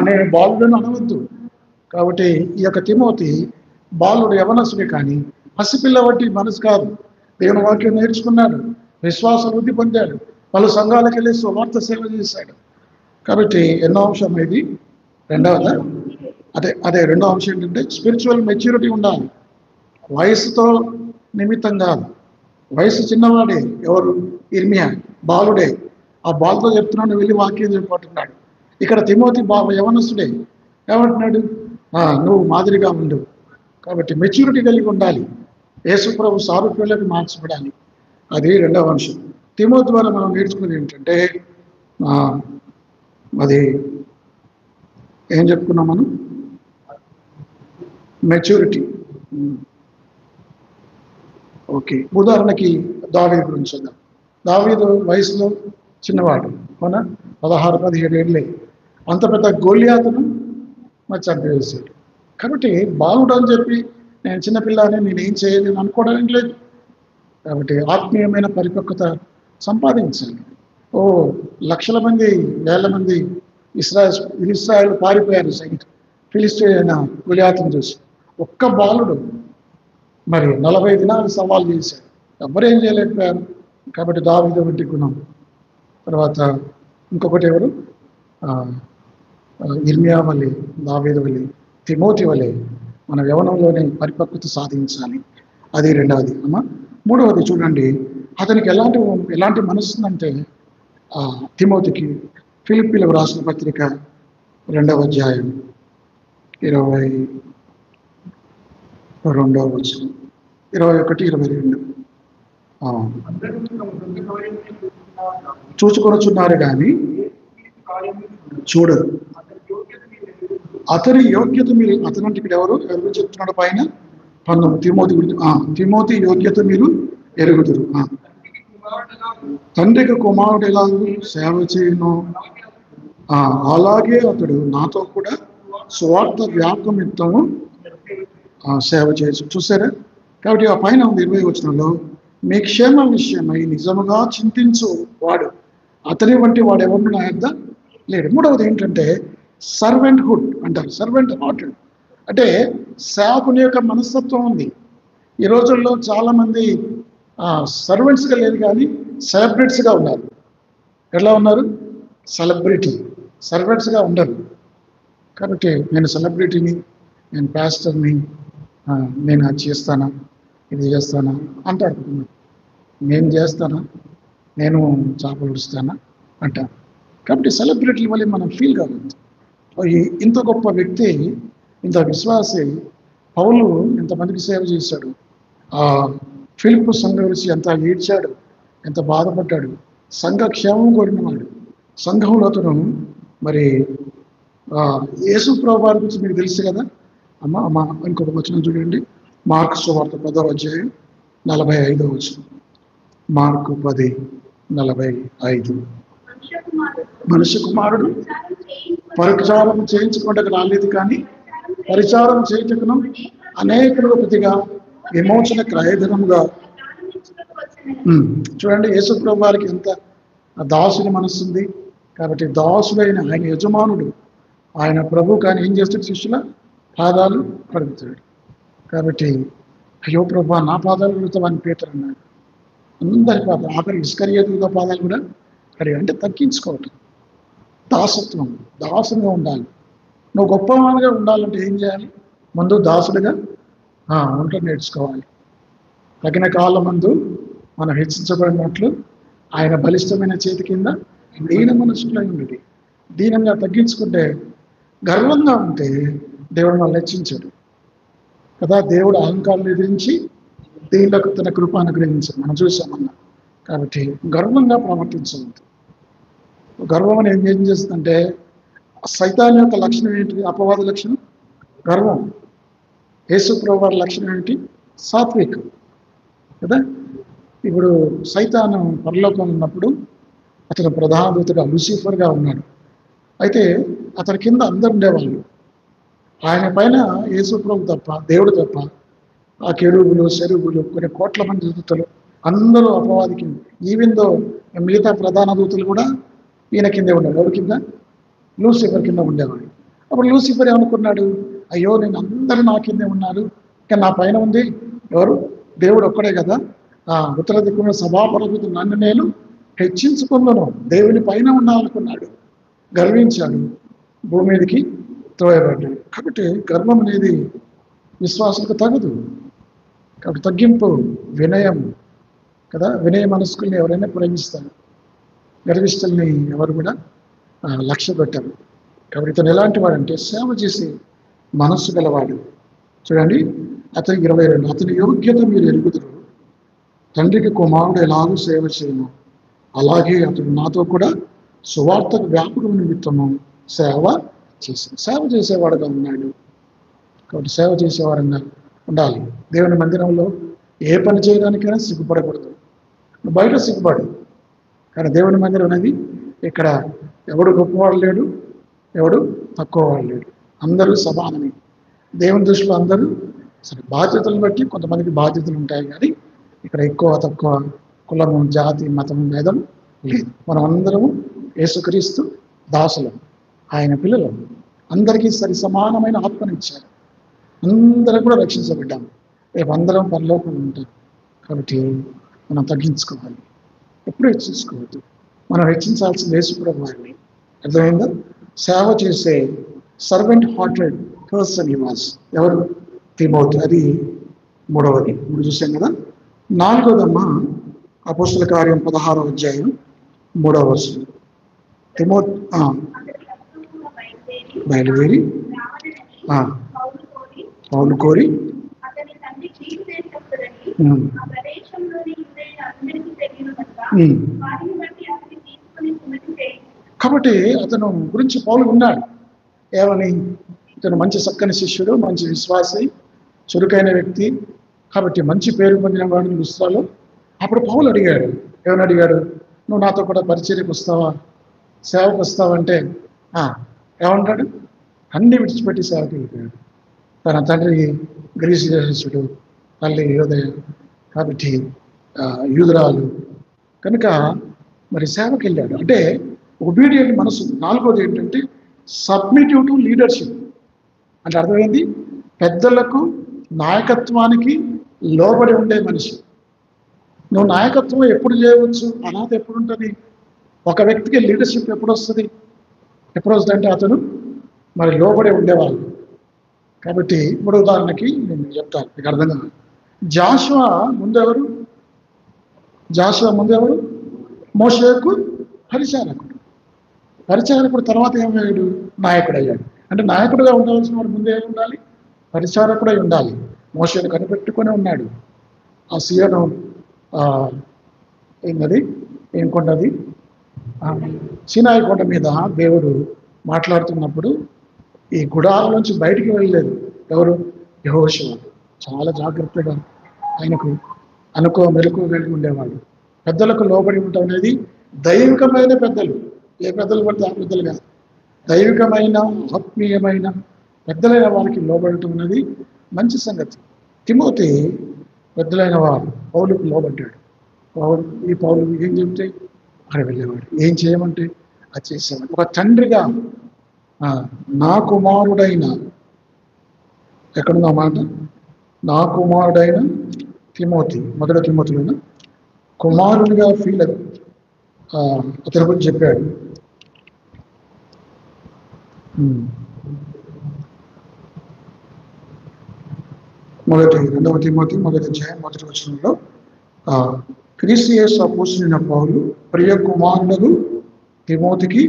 నేను బాలుడని అనవద్దు. కాబట్టి ఈ యొక్క తిమోతి బాలుడు, యవనస్తుడే కానీ పసిపిల్ల వంటి మనసు కాదు. దేవుని వాక్యం నేర్చుకున్నాడు, విశ్వాస వృద్ధి పొందాడు, పలు సంఘాలకు వెళ్ళి స్వార్థ సేవ చేశాడు. కాబట్టి ఎన్నో అంశం ఇది. రెండవది అదే రెండో అంశం ఏంటంటే స్పిరిచువల్ మెచ్యూరిటీ ఉండాలి. వయసుతో నిమిత్తం కాదు. వయసు చిన్నవాడే. ఎవరు? ఇర్మియా బాలుడే. ఆ బాలుతో చెప్తున్నాడు, వెళ్ళి వాక్యం చెప్పబట్టున్నాడు. ఇక్కడ తిమోతి యవనస్తుడే. ఏమంటున్నాడు? నువ్వు మాదిరిగా ఉండు. కాబట్టి మెచ్యూరిటీ కలిగి ఉండాలి. యేసు ప్రభు సారూప్యాలకు మార్చబడాలి. అది రెండవ అంశం. తిమోతి ద్వారా మనం నేర్చుకునేది ఏంటంటే అది ఏం చెప్పుకున్నాం మనం? మెచ్యూరిటీ. ఓకే, ఉదాహరణకి దావీదు గురించి చూద్దాం. దావీదు వయసులో చిన్నవాడు, అవునా? 16-17 ఏళ్ళే. అంత పెద్ద గొల్లియాతును మరి చంపివేశాడు. కాబట్టి బాలుడు అని చెప్పి నేను చిన్నపిల్లని నేనేం చేయలేను అనుకోవడానికి లేదు. కాబట్టి ఆత్మీయమైన పరిపక్వత సంపాదించాలి. లక్షల మంది, వేల మంది ఇస్రాయేల్ పారిపోయారు ఫిలిస్టీన్ గొల్లియాతును చూసి. ఒక్క బాలుడు మరి 40 దినాలు సవాల్ చేశాడు, ఎవరేం చేయలేకపోయారు. కాబట్టి దావీదు వంటి గుణం. తర్వాత ఇంకొకటి ఎవరు? ఇర్మియా వలె, దావీదు వలె, తిమోతి వలె మన యవనంలోనే పరిపక్వత సాధించాలి. అది రెండవది. మూడవది చూడండి, అతనికి ఎలాంటి మనసు ఉందంటే తిమోతికి ఫిలిప్పీలకు రాసిన పత్రిక 2వ అధ్యాయం రెండవ వచనం 21, 22. చూచుకొనుచున్నారు కానీ చూడరు. అతని యోగ్యత మీరు, అతనంటే ఇక్కడ ఎవరు చెప్తున్నాడు పైన 19 తిమోతి గురించి. తిమోతి యోగ్యత మీరు ఎరుగుదురు. తండ్రికి కుమారుడు ఎలా సేవ చేయను, అలాగే అతడు నాతో కూడా స్వార్థ వ్యాపకమిత్తము సేవ చేయొచ్చు. చూసారా? కాబట్టి ఆ పైన 20 వచనంలో మీ క్షేమ విషయమై నిజముగా చింతించు వాడు అతని వంటి వాడు ఎవరు నా యొద్ద లేడు. మూడవది ఏంటంటే సర్వెంట్హుడ్ అంటారు. సర్వెంట్ హార్టెడ్ అంటే సేవకుని యొక్క మనస్తత్వం ఉంది. ఈ రోజుల్లో చాలామంది సర్వెంట్స్గా లేదు కానీ సెలబ్రిటీస్గా ఉన్నారు. ఎలా ఉన్నారు? సెలబ్రిటీ. సర్వెంట్స్గా ఉండరు. కాబట్టి నేను సెలబ్రిటీని, నేను పాస్టర్ని, నేను అది చేస్తానా, ఇది చేస్తానా అంటారు. నేను చేస్తానా, నేను చేపలు ఉడుస్తానా అంటారు. కాబట్టి సెలబ్రిటీల వల్ల మనం ఫీల్ కావద్దు. ఇంత గొప్ప వ్యక్తి, ఇంత విశ్వాసి పౌలు ఎంతమందికి సేవ చేశాడు. ఫిలిప్పు సంఘం గురించి ఎంత ఏడ్చాడు, ఎంత బాధపడ్డాడు. సంఘ క్షేమం కోరినవాడు. సంఘంలో అతను మరి యేసు ప్రభువు వారి గురించి మీకు తెలుసు కదా. అమ్మ ఇంకొక వచనం చూడండి. మార్కు సువార్త 10వ అధ్యాయం 45వ వచనం. మార్కు 10:45. మనుష్య కుమారుడు పరిచారం చేయించుకోవడానికి రాలేదు కానీ పరిచారం చేయించుకును అనేకులకు ప్రతిగా విమోచన క్రయధనముగా. చూడండి, యేసు ప్రభు వారికి ఎంత దాసుని మనస్సుంది. కాబట్టి దాసుడైన ఆయన యజమానుడు, ఆయన ప్రభు కానీ ఏం చేస్తాడు? శిష్యుల పాదాలు కడుగుతాడు. కాబట్టి అయ్యో ప్రభు నా పాదాలు కడుగుతావని పేతురు అన్నాడు. అందరి పాదాలు, ఆఖరి ఇస్కరియోతు పాదాలు కూడా కడిగాడు. అంటే తగ్గించుకోవటం, దాసత్వం, దాసునిగా ఉండాలి. నువ్వు గొప్పవానిగా ఉండాలంటే ఏం చేయాలి? ముందు దాసుడిగా ఉండటం నేర్చుకోవాలి. తగిన కాలం ముందు మనం హెచ్చించబడినట్లు ఆయన బలిష్టమైన చేతి కింద దీన మనసులో ఉండేది. దీనంగా తగ్గించుకుంటే, గర్వంగా ఉంటే దేవుడు మనం హెచ్చించాడు కదా. దేవుడు అహంకారాన్ని ఎదిరించి దీనిలోకి తన కృప అనుగ్రహించాడు. మనం చూసామన్నా. కాబట్టి గర్వంగా ప్రవర్తించవద్దు. గర్వం అని ఏం చేస్తుందంటే, సైతాన్ యొక్క లక్షణం ఏంటి? అపవాద లక్షణం గర్వం. యేసు ప్రభు వారి లక్షణం ఏంటి? సాత్వికం కదా. ఇప్పుడు సైతాను పరలోకం ఉన్నప్పుడు అతను ప్రధాన దూతగా లూసిఫర్గా ఉన్నాడు. అయితే అతని కింద అందరు ఉండేవాళ్ళు. ఆయన పైన యేసు ప్రభు తప్ప, దేవుడు తప్ప, ఆ కెరూబులు, సెరూబులు, కొన్ని కోట్ల మంది దూతలు అందరూ అపవాది కింద. ఈవెందో మిగతా ప్రధాన దూతలు కూడా ఈయన కిందే ఉండేవాడు. ఎవరి కింద? లూసిఫర్ కింద ఉండేవాడు. అప్పుడు లూసిఫర్ ఏమనుకున్నాడు? అయ్యో, నేను అందరూ నా కిందే ఉన్నారు, కానీ నా పైన ఉంది ఎవరు? దేవుడు ఒక్కడే కదా. ఉత్తర దిక్కున సభాపరగుతు నన్ను నేను హెచ్చించుకున్నాను, దేవుని పైన ఉండాలనుకున్నాడు. గర్వించాడు, భూమి మీదకి త్రోయబడ్డాడు. కాబట్టి గర్వం అనేది విశ్వాసులకు తగదు. కాబట్టి తగ్గింపు, వినయం కదా. వినయ మనస్కుల్ని ఎవరైనా ప్రేమిస్తారు, గర్విస్తుల్ని ఎవరు కూడా లక్ష్య పెట్టరు. కాబట్టి ఇతను ఎలాంటి వాడంటే సేవ చేసే మనస్సు గలవాడు. చూడండి, అతని 22, అతని యోగ్యత మీరు ఎరుగుదురు. తండ్రికి కుమారుడు ఎలాగూ సేవ చేయను, అలాగే అతడు నాతో కూడా సువార్తకు వ్యాపకం నిమిత్తము సేవ చేశాను. సేవ చేసేవాడుగా ఉన్నాడు. కాబట్టి సేవ చేసేవారంగా ఉండాలి. దేవుని మందిరంలో ఏ పని చేయడానికైనా సిగ్గుపడకూడదు. బయట సిగ్గుపడు, కానీ దేవుని మందిరం అనేది ఇక్కడ ఎవడు గొప్పవాడు లేడు, ఎవడు తక్కువవాడు లేడు. అందరూ సమానమే దేవుని దృష్టిలో. అందరూ సరే, బాధ్యతలను బట్టి కొంతమందికి బాధ్యతలు ఉంటాయి, కానీ ఇక్కడ ఎక్కువ తక్కువ, కులము, జాతి, మతం, భేదం లేదు. మనం అందరము యేసుక్రీస్తు దాసులం, ఆయన పిల్లలం. అందరికీ సరి సమానమైన ఆత్మనిచ్చారు. అందరం కూడా రక్షించబడ్డాము. రేపు అందరం పరలోకం ఉంటాం. కాబట్టి మనం తగ్గించుకోవాలి, ఎప్పుడు హెచ్చించుకోవద్దు. మనం హెచ్చించాల్సిన యేసుప్రభు వారిని. అర్థమైందా? సేవ చేసే servant hearted person he was. ఎవరు? తిమోతి. అది మూడవది. ఇప్పుడు చూసాం కదా. 4వదమ్మ అపోస్తల కార్యం 16వ అధ్యాయం 3వ వచనం. తిమోతి బయలుదేరి పౌలు కోరి ఉమ్. ఉమ్. కాబట్టి అతను గురించి పౌలు ఉన్నాడు ఏమని, ఇతను మంచి చక్కని శిష్యుడు, మంచి విశ్వాసి, చురుకైన వ్యక్తి, కాబట్టి మంచి పేరు పొందిన వాడిని లుస్త్రాలో. అప్పుడు పౌలు అడిగాడు, ఏమని అడిగాడు, నువ్వు నాతో కూడా పరిచర్యకు వస్తావా, సేవకు వస్తావంటే ఏమంటాడు, అన్ని విడిచిపెట్టి సేవకి వెళ్ళిపోయాడు. తన తండ్రి గ్రీసు దేశస్థుడు, తల్లి యోదయ, కాబట్టి యూదురాలు కనుక మరి సేవకి వెళ్ళాడు. అంటే ఒబీడియంట్ మనసు. నాలుగోది ఏంటంటే సబ్మిటివ్ టు లీడర్షిప్. అంటే అర్థమైంది, పెద్దలకు నాయకత్వానికి లోబడి ఉండే మనిషి. నువ్వు నాయకత్వం ఎప్పుడు చేయవచ్చు, అనాథ ఎప్పుడు ఉంటుంది, ఒక వ్యక్తికి లీడర్షిప్ ఎప్పుడు వస్తుంది అంటే అతను మరి లోబడి ఉండేవాళ్ళు. కాబట్టి ఇప్పుడు ఉదాహరణకి నేను చెప్తాను, మీకు అర్థం కాదు. జాషువా ముందెవరు మోషేకు పరిచారకుడు తర్వాత ఏమయ్యాడు, నాయకుడు అయ్యాడు. అంటే నాయకుడుగా ఉండవలసిన వాడు ముందే ఉండాలి, పరిచారకుడై ఉండాలి. మోషేను కనిపెట్టుకొని ఉన్నాడు. ఆ సీయను ఏంటది, ఏం కొండది, సీనాయి కొండ మీద దేవుడు మాట్లాడుతున్నప్పుడు ఈ గుడారం నుంచి బయటికి వెళ్ళలేదు ఎవరు, యెహోషువ. చాలా జాగ్రత్తగా ఆయనకు మెలకు కలిగి ఉండేవాడు. పెద్దలకు లోబడి ఉండటం అనేది దైవికమైన పెద్దలు, ఏ పెద్దలు పడితే ఆ పెద్దలు కాదు, దైవికమైన ఆత్మీయమైన పెద్దలైన వారికి లోబడటం అనేది మంచి సంగతి. తిమోతి పెద్దలైన వారు పౌలుకు లోబడ్డాడు. పౌలు ఏం చెప్తే అక్కడ వెళ్ళేవాడు, ఏం చేయమంటే అది చేసేవాడు. ఒక తండ్రిగా నా కుమారుడైన, ఎక్కడుందా మాట, నా కుమారుడైన తిమోతి, మొదటి తిమోతిలోన కుమారునిగా ఫీల్ అతని గురించి చెప్పాడు. రెండవ తిమోతి మొదటి అధ్యాయం మొదటి వచనంలో క్రీస్తు యేసు అపోస్తలుడైన పౌలు ప్రియ కుమారుడు తిమోతికి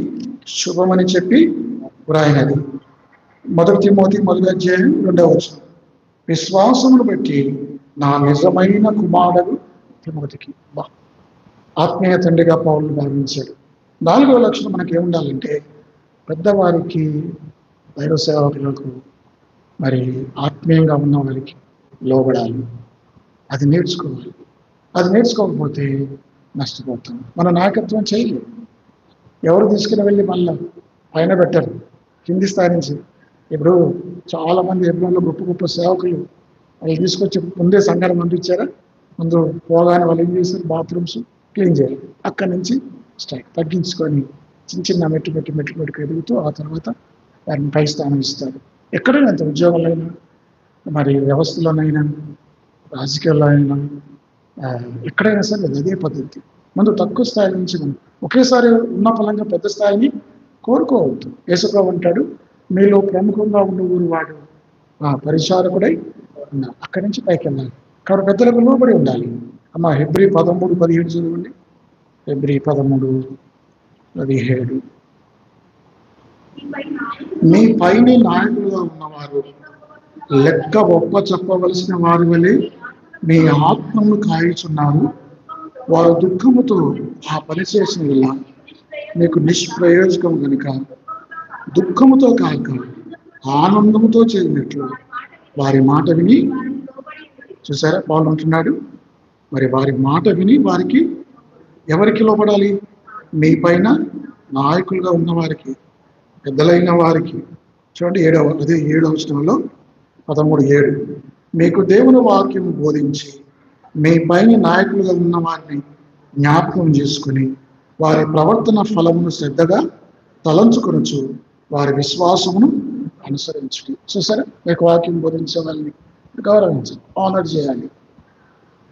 శుభమని చెప్పి వ్రాయినది. మొదటి తిమోతి మొదటి అధ్యాయం 2వ వచనం, విశ్వాసమును బట్టి నా నిజమైన కుమారుడు తిమోతికి. ఆత్మీయ తండ్రిగా పౌలు భావించాడు. 4వ లక్షణం మనకి ఏముండాలంటే, పెద్దవారికి, దైవ సేవకులకు, మరి ఆత్మీయంగా ఉన్న వారికి లోబడాలి. అది నేర్చుకోవాలి. అది నేర్చుకోకపోతే నష్టపోతాం. మన నాయకత్వం చేయలేదు. ఎవరు తీసుకుని వెళ్ళి మళ్ళీ పైన పెట్టరు, కింది స్థాయి నుంచి. ఇప్పుడు చాలామంది ఎబ్రోన్లో గొప్ప గొప్ప సేవకులు వాళ్ళు తీసుకొచ్చి ముందే సంఘాన్ని పంపించారా, ముందు పోగానే వాళ్ళు ఏం చేస్తారు, బాత్రూమ్స్ క్లీన్ చేయాలి. అక్కడి నుంచి స్టార్ట్ తగ్గించుకొని చిన్న చిన్న మెట్టు ఎదుగుతూ ఆ తర్వాత వారిని పై స్థానం ఇస్తారు. ఎక్కడైనా అంత, ఉద్యోగాల్లో అయినా, మరి వ్యవస్థలోనైనా, రాజకీయాల్లో అయినా, ఎక్కడైనా సరే అదే పద్ధతి. ముందు తక్కువ స్థాయి నుంచి మనం ఒకేసారి ఉన్న ఫలంగా పెద్ద స్థాయిని కోరుకోవద్దు. యేసుప్రభువు అంటాడు, మీలో ప్రముఖంగా ఉన్నవాడు వాడు పరిచారకుడై ఉన్నారు, అక్కడి నుంచి పైకి వెళ్ళాలి. కాబట్టి పెద్దలకు లోబడి ఉండాలి. హెబ్రీ 13:17 చదవండి. హెబ్రీ 13:17, మీ పైని నాయకులుగా ఉన్నవారు లెక్క ఒప్ప చెప్పవలసిన వారి వలె మీ ఆత్మను కాయుచున్నారు. వారు దుఃఖముతో ఆ పని చేసిన వల్ల మీకు నిష్ప్రయోజకం కనుక దుఃఖముతో కాక ఆనందముతో చేరినట్లు వారి మాట విని, చూసారా పౌలు అంటున్నాడు, మరి వారి మాట విని వారికి, ఎవరికి లోపడాలి, మీ పైన నాయకులుగా ఉన్న వారికి, పెద్దలైన వారికి. చూడండి 7వ వచనంలో 13:7, మీకు దేవుని వాక్యం బోధించి మీ పైన నాయకులుగా ఉన్న వారిని జ్ఞాపకం చేసుకుని వారి ప్రవర్తన ఫలమును శ్రద్ధగా తలంచుకొనొచ్చు వారి విశ్వాసమును అనుసరించండి. చూసారా, మీకు వాక్యం బోధించే వాళ్ళని గౌరవించాలి, ఆనర్ చేయాలి.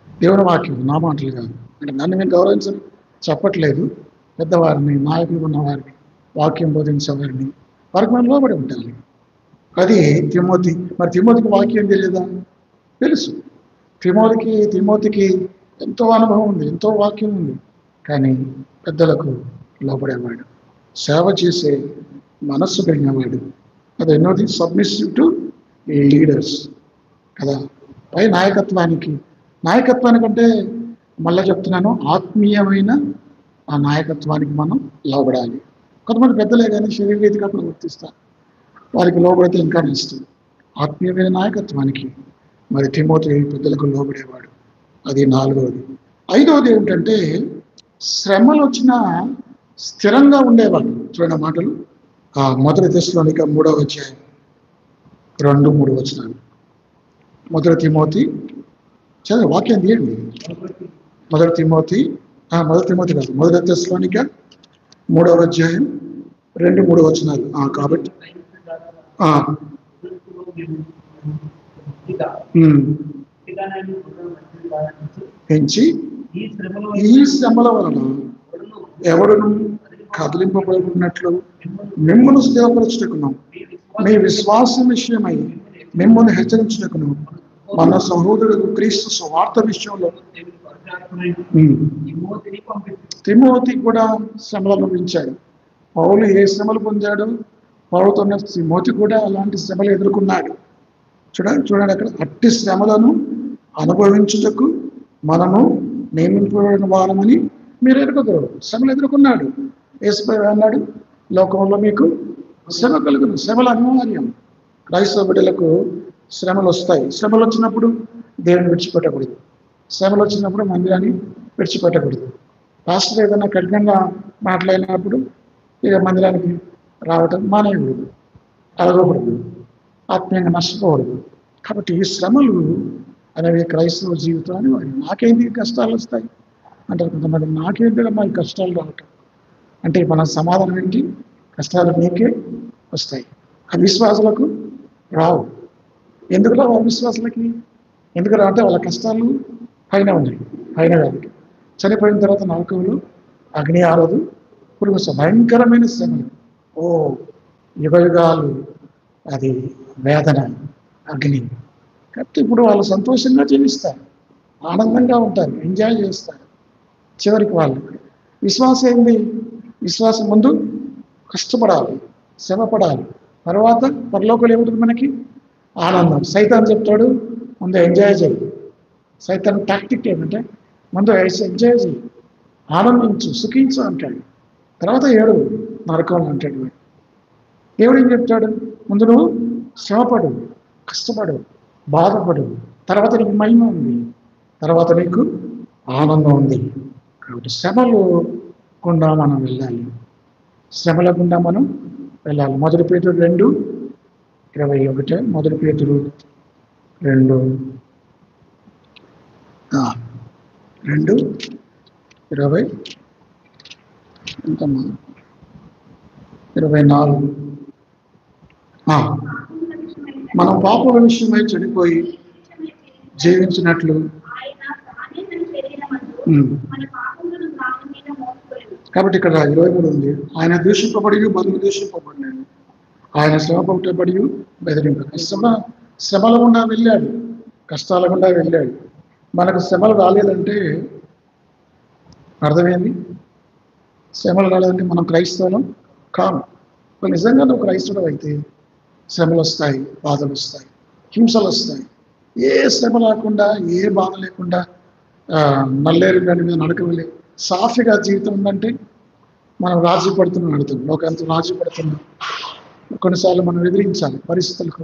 దేవుని వాక్యం నా మాటలు కాదు. అంటే నన్ను మేము గౌరవించని చెప్పట్లేదు. పెద్దవారిని, నాయకులు ఉన్న వారిని, వాక్యం బోధించే వారిని, వారికి మనం లోబడి ఉండాలి. అది తిమోతి. మరి తిమోతికి వాక్యం తెలియదా? తెలుసు. తిమోతికి ఎంతో అనుభవం ఉంది, ఎంతో వాక్యం ఉంది. కానీ పెద్దలకు లోబడేవాడు, సేవ చేసే మనస్సు కలిగినవాడు. అది ఎన్నోది, సబ్మిసివ్ టు లీడర్స్ కదా. పై నాయకత్వానికంటే మళ్ళీ చెప్తున్నాను, ఆత్మీయమైన ఆ నాయకత్వానికి మనం లోబడాలి. కొంతమంది పెద్దలే కానీ శరీరరీతిగా ప్రవర్తిస్తారు, వారికి లోబడితే ఇంకా నష్టం. ఆత్మీయమైన నాయకత్వానికి మరి తిమోతి పెద్దలకు లోబడేవాడు. అది 4వది. 5వది ఏమిటంటే శ్రమలు వచ్చినా స్థిరంగా ఉండేవాడు. చూడండి మాటలు, 1 తెస్సలోనిక 3వ అధ్యాయం 2-3 వచనాలు. 1 తిమోతి చదివి వాక్యం తీయండి. 1 తిమోతి కాదు, 1 తెస్సలోనిక 3వ అధ్యాయం 2-3 వచనాలు. కాబట్టి పెంచి ఈ శ్రమల వలన ఎవడును కదిలింపబడినట్లు మిమ్మల్ని స్థిరపరచుటకును మీ విశ్వాసం విషయమై మిమ్మల్ని హెచ్చరించుటకును మన సహోదరుడు క్రీస్తు సువార్త విషయంలో తిమోతి కూడా శ్రమలు అనుభవించాడు. పౌలు ఏ శ్రమలు పొందాడు, పౌలుతో తిమోతి కూడా అలాంటి శ్రమలు ఎదుర్కొన్నాడు. చూడండి అక్కడ, అట్టి శ్రమలను అనుభవించుటకు మనము నియమింపబడిన వారమని మీరు ఎదుర్కొన్నారు. శ్రమలు ఎదుర్కొన్నాడు. యేసుప్రభువు అన్నాడు, లోకంలో మీకు శ్రమ కలుగును. శ్రమలు అనివార్యం. క్రైస్తవ బిడ్డలకు శ్రమలు వస్తాయి. శ్రమలు వచ్చినప్పుడు దేవుని విడిచిపెట్టకూడదు. శ్రమలు వచ్చినప్పుడు మందిరాన్ని విడిచిపెట్టకూడదు. పాస్టర్ ఏదైనా కఠినంగా మాట్లాడినప్పుడు ఇక మందిరానికి రావటం మానేయకూడదు, అడగకూడదు, ఆత్మీయంగా నష్టపోకూడదు. కాబట్టి ఈ శ్రమలు అనేవి క్రైస్తవ జీవితాన్ని నాకేంటి కష్టాలు వస్తాయి అంటారు కొంతమంది. నాకేంటి మా కష్టాలు రావటం అంటే మన సమాధానం ఏంటి? కష్టాలు నీకే వస్తాయి, అవిశ్వాసులకు రావు. ఎందుకు రావు అవిశ్వాసులకి? ఎందుకు రావు అంటే వాళ్ళ కష్టాలు పైన ఉన్నాయి. పైన కాబట్టి చనిపోయిన తర్వాత నరకంలో అగ్ని ఆరదు, పురుగు భయంకరమైన శ్రమలు, యుగయుగాలు అది వేదన, అగ్ని. కాబట్టి ఇప్పుడు వాళ్ళు సంతోషంగా జీవిస్తారు, ఆనందంగా ఉంటారు, ఎంజాయ్ చేస్తారు. చివరికి వాళ్ళు విశ్వాసం ఏంది? విశ్వాసం ముందు కష్టపడాలి, శ్రమపడాలి, తర్వాత పరలోకంలో ఏముంటుంది మనకి? ఆనందం. సైతాన్ చెప్తాడు ముందు ఎంజాయ్ చేయి. సైతాన్ టాక్టిక్ ఏమంటే ముందు ఎంజాయ్ చేయి, ఆనందించు, సుఖించు అంటాడు. తర్వాత ఏడు నరకంలో అంటాడు. దేవుడు ఏం చెప్తాడు? ముందు నువ్వు శ్రమపడు, కష్టపడు, బాధపడు, తర్వాత నీకు మహిమ ఉంది, తర్వాత నీకు ఆనందం ఉంది. కాబట్టి శ్రమలు గుండా మనం వెళ్ళాలి, శ్రమల గుండా మనం వెళ్ళాలి. 1 పేతురు 2:21, 1 పేతురు 2:20 ఎంతమ్మా 24. మనం పాపల విషయమై చెడిపోయి జీవించినట్లు కాబట్టి ఇక్కడ 23 ఉంది. ఆయన దూషింపబడి బదులు దూషింపబడినాడు, ఆయన శ్రమ పట్టబడి బెదిరింప. శ్రమల గుండా వెళ్ళాడు, కష్టాల గుండా వెళ్ళాడు. మనకు శ్రమలు రాలేదంటే అర్థమైంది. శ్రమలు రాలేదంటే మనం క్రైస్తవులం కాము. నిజంగా నువ్వు క్రైస్తవుడు అయితే శ్రమలు వస్తాయి, బాధలు వస్తాయి, హింసలు వస్తాయి. ఏ శ్రమ లేకుండా, ఏ బాధ లేకుండా నల్లేరు దాని మీద నడకలే సాఫీగా జీవితం ఉందంటే మనం రాజీ పడుతున్నాం, అడుగుతాం. లోకంతో రాజీ పడుతున్నాం. కొన్నిసార్లు మనం ఎదిరించాలి పరిస్థితులకు.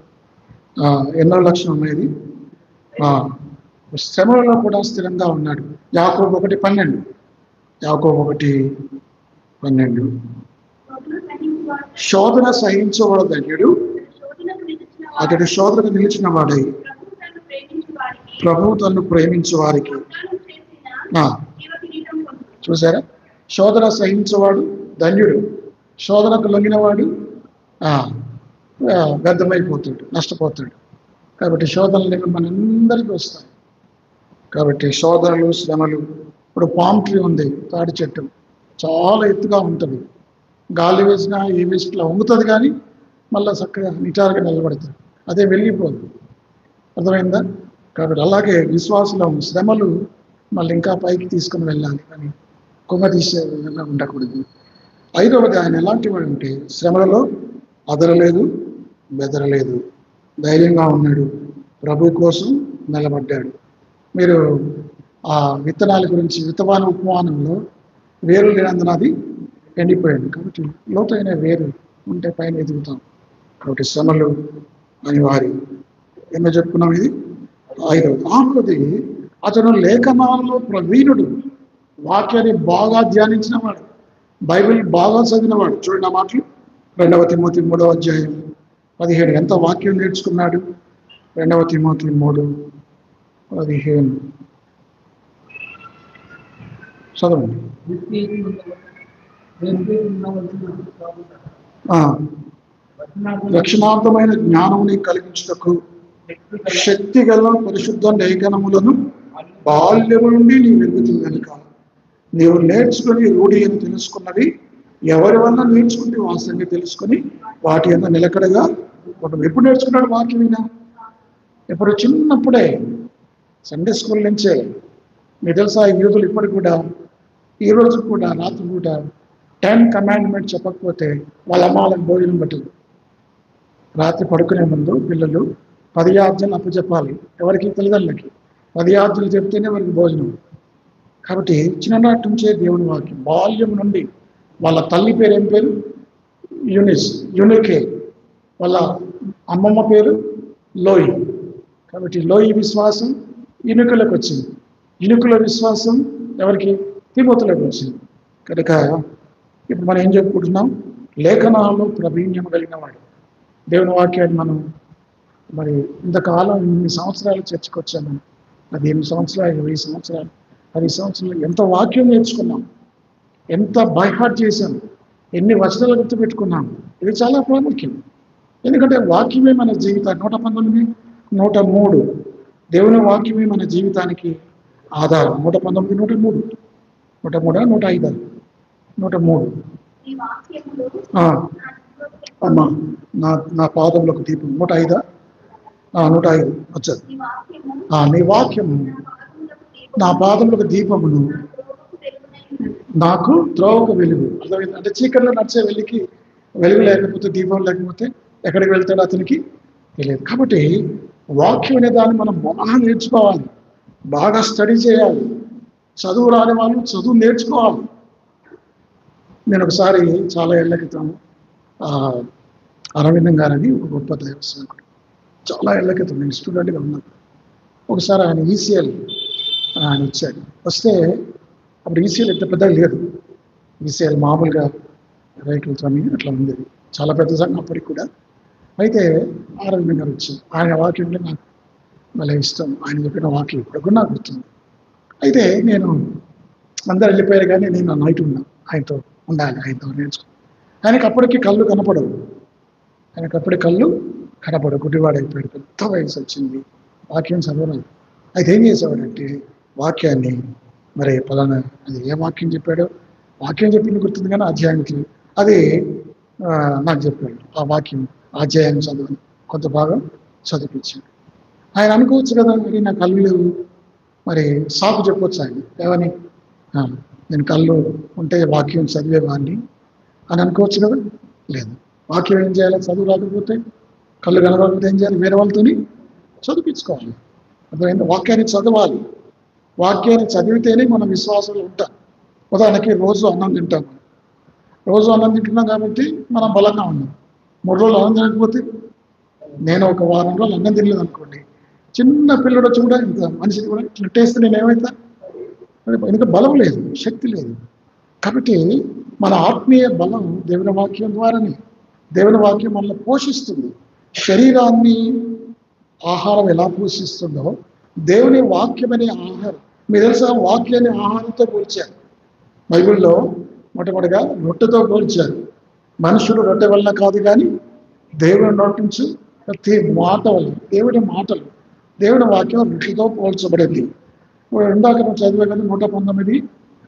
ఎన్నో లక్షణం అనేది శ్రమలలో కూడా స్థిరంగా ఉన్నాడు. యాకోబు 1:12, యాకోబు 1:12 శోధన సహించబడ ధన్యుడు అతడు శోధనకు నిలిచిన వాడై ప్రభువు తన్ను ప్రేమించే వారికి. చూసారా, శోధన సహించేవాడు ధన్యుడు, శోధనకు లొంగినవాడు వ్యర్థమైపోతాడు, నష్టపోతాడు. కాబట్టి శోధనలు మనందరికీ వస్తాయి. కాబట్టి శోధనలు, శ్రమలు. ఇప్పుడు పామ్ ట్రీ ఉంది, తాడి చెట్టు, చాలా ఎత్తుగా ఉంటుంది. గాలి వేసినా ఏ వేసినా వంగుతుంది, కానీ మళ్ళీ చక్కగా నిటారుగా నిలబడుతుంది, అదే వెలిగిపోదు. అర్థమైందా? కాబట్టి అలాగే విశ్వాసంలో శ్రమలు మళ్ళీ ఇంకా పైకి తీసుకుని వెళ్ళాలి, కానీ కొంగ తీసే ఉండకూడదు. 5వది, ఆయన ఎలాంటి వాడు అంటే శ్రమలలో అదరలేదు, బెదరలేదు, ధైర్యంగా ఉన్నాడు. ప్రభు కోసం నిలబడ్డాడు. మీరు ఆ విత్తనాల గురించి విత్తవాన ఉపమానంలో వేరు లేనందున అది ఎండిపోయాడు. కాబట్టి లోతైన వేరు ఉంటే పైన ఎదుగుతాం. కాబట్టి శ్రమలు అనివార్యం. ఎన్నో చెప్పుకున్నాం. ఇది 5వ. 6వది, అతను లేఖనాల్లో ప్రవీణుడు, వాక్యాన్ని బాగా ధ్యానించినవాడు, బైబిల్ బాగా చదివినవాడు. చూడండి ఆ మాటలు 2 తిమోతి 3వ అధ్యాయం 17. ఎంత వాక్యం నేర్చుకున్నాడు. 2 తిమోతి 3:15 చదవండి. రక్షణార్థమైన జ్ఞానముని కలిగించుటకు శక్తి గల పరిశుద్ధ లేఖనములను బాల్యము నుండి నీవు ఎరుగుతుంది కనుక నీవు నేర్చుకుని రూఢి అని తెలుసుకున్నవి ఎవరి వల్ల నేర్చుకుంటే వాస్తవంగా తెలుసుకొని వాటి అంతా నిలకడగా ఎప్పుడు నేర్చుకున్నాడు వాక్యం మీద? ఎప్పుడు? చిన్నప్పుడే, సండే స్కూల్ నుంచే. మీకు తెలుసా, యూదులు ఇప్పటికి కూడా, ఈ రోజు కూడా, రాత్రి కూడా 10 కమాండ్మెంట్ చెప్పకపోతే వాళ్ళ అమ్మ వాళ్ళకి భోజనం పెట్టదు. రాత్రి పడుకునే ముందు పిల్లలు 10 ఆజ్ఞలు అప్పచెప్పాలి. ఎవరికి? తల్లిదండ్రులకి. 10 ఆజ్ఞలు చెప్తేనే వారికి భోజనం. కాబట్టి చిన్ననాటి నుంచే దేవుని వాక్యం. బాల్యం నుండి వాళ్ళ తల్లి పేరు ఏం పేరు? యునికే. వాళ్ళ అమ్మమ్మ పేరు లోయి. కాబట్టి లోయి విశ్వాసం ఇనుకులకు వచ్చింది. ఇనుకుల విశ్వాసం ఎవరికి? తిమోతిలకు వచ్చింది. కనుక ఇప్పుడు మనం ఏం చెప్పుకుంటున్నాం? లేఖనాల్లో ప్రావీణ్యం కలిగిన వాడు. దేవుని వాక్యాన్ని మనం మరి ఇంతకాలం ఇన్ని సంవత్సరాలు చర్చకొచ్చాము. 15 సంవత్సరాలు, 20 సంవత్సరాలు, 10 సంవత్సరాలు ఎంత వాక్యం నేర్చుకున్నాం, ఎంత బైహార్ట్ చేశాం, ఎన్ని వచనాలు గుర్తుపెట్టుకున్నాం. ఇది చాలా ప్రాముఖ్యం. ఎందుకంటే వాక్యమే మన జీవితాన్ని 119, 103 దేవుని వాక్యమే మన జీవితానికి ఆధారం. 119, 103, 103, 105, 103. అమ్మా, నా పాదములకు దీపం. 105, 105 వచ్చేది. నీ వాక్యము నా పాదములకు దీపమును, నాకు త్రోవకు వెలుగు. అర్థమైంది? అంటే చీకట్లో నడిచే వెలుగు లేకపోతే, దీపం లేకపోతే ఎక్కడికి వెళ్తాడో అతనికి తెలియదు. కాబట్టి వాక్యం అనే దాన్ని మనం బాగా నేర్చుకోవాలి, బాగా స్టడీ చేయాలి. చదువు రాని వాళ్ళు చదువు నేర్చుకోవాలి. నేను ఒకసారి చాలా ఏళ్ల క్రితం అరవిందం గారని ఒక గొప్ప దైవసేవకుడు, చాలా ఏళ్ల క్రితం నేను స్టూడెంట్గా ఉన్నాను. ఒకసారి ఆయన ఈసీఎల్ ఆయన వచ్చాడు. వస్తే అప్పుడు ఈసీఎల్ ఎంత పెద్దగా లేదు. ఈసీఎల్ మామూలుగా రైతులతో అట్లా ఉండేది. చాలా పెద్ద సంఘం అప్పటికి కూడా. అయితే అరవిందం గారు వచ్చి ఆయన వాక్యంలో నాకు మళ్ళీ ఇష్టం. ఆయన చెప్పిన వాక్యం ఇప్పుడు కూడా నాకు గుర్తుంది. అయితే నేను అందరు వెళ్ళిపోయారు, కానీ నేను నైట్ ఉన్నా, ఆయనతో ఉండాలి, ఆయనతో నేర్చుకో. ఆయనకు అప్పటికి కళ్ళు కనపడవు. గుడ్డివాడు అయిపోయాడు. పెద్ద వయసు వచ్చింది, వాక్యం చదవరాదు. అయితే ఏం చేసేవాడంటే వాక్యాన్ని మరి పలానా అది ఏ వాక్యం చెప్పాడో, వాక్యం చెప్పింది గుర్తుంది కానీ అధ్యాయానికి అది నాకు చెప్పాడు. ఆ వాక్యం అధ్యాయం చదువు కొంత భాగం చదివించాడు. ఆయన అనుకోవచ్చు కదా, మరి నా కళ్ళు లేవు, మరి సాకు చెప్పొచ్చు ఆయన. ఏమని? నేను కళ్ళు ఉంటే వాక్యం చదివేవాడిని అని అనుకోవచ్చు కదా. లేదు, వాక్యం ఏం చేయాలి? చదువు రాకపోతే, కళ్ళు కనబడకపోతే ఏం చేయాలి? వేరే వాళ్ళతో చదివించుకోవాలి. అర్థమైంది? వాక్యాన్ని చదవాలి. వాక్యాన్ని చదివితేనే మనం విశ్వాసంలో ఉంటాం. ఉదాహరణకి రోజు అన్నం తింటాం. రోజు అన్నం తింటున్నాం కాబట్టి మనం బలంగా ఉన్నాం. 3 రోజులు అన్నం తినకపోతే, నేను ఒక వారం రోజులు అన్నం తినలేదు అనుకోండి, చిన్న పిల్లడు వచ్చి కూడా ఇంత మనిషిని కూడా నెట్టేస్తే నేను ఏమవుతా? ఎందుకంటే బలం లేదు, శక్తి లేదు. కాబట్టి మన ఆత్మీయ బలం దేవుని వాక్యం ద్వారానే. దేవుని వాక్యం మనల్ని పోషిస్తుంది. శరీరాన్ని ఆహారం ఎలా పోషిస్తుందో దేవుని వాక్యం అనే ఆహారం. మీరు తెలుసా, వాక్యాన్ని ఆహారంతో పోల్చారు. బైబిల్లో మొట్టమొదటిగా రొట్టెతో పోల్చారు. మనుషులు రొట్టె వల్ల కాదు, కానీ దేవుని నోటి నుంచి ప్రతి మాట వల్ల, దేవుని మాటలు, దేవుని వాక్యం రొట్టెతో పోల్చబడింది. ఇందాక మనం చదివే కదా 119,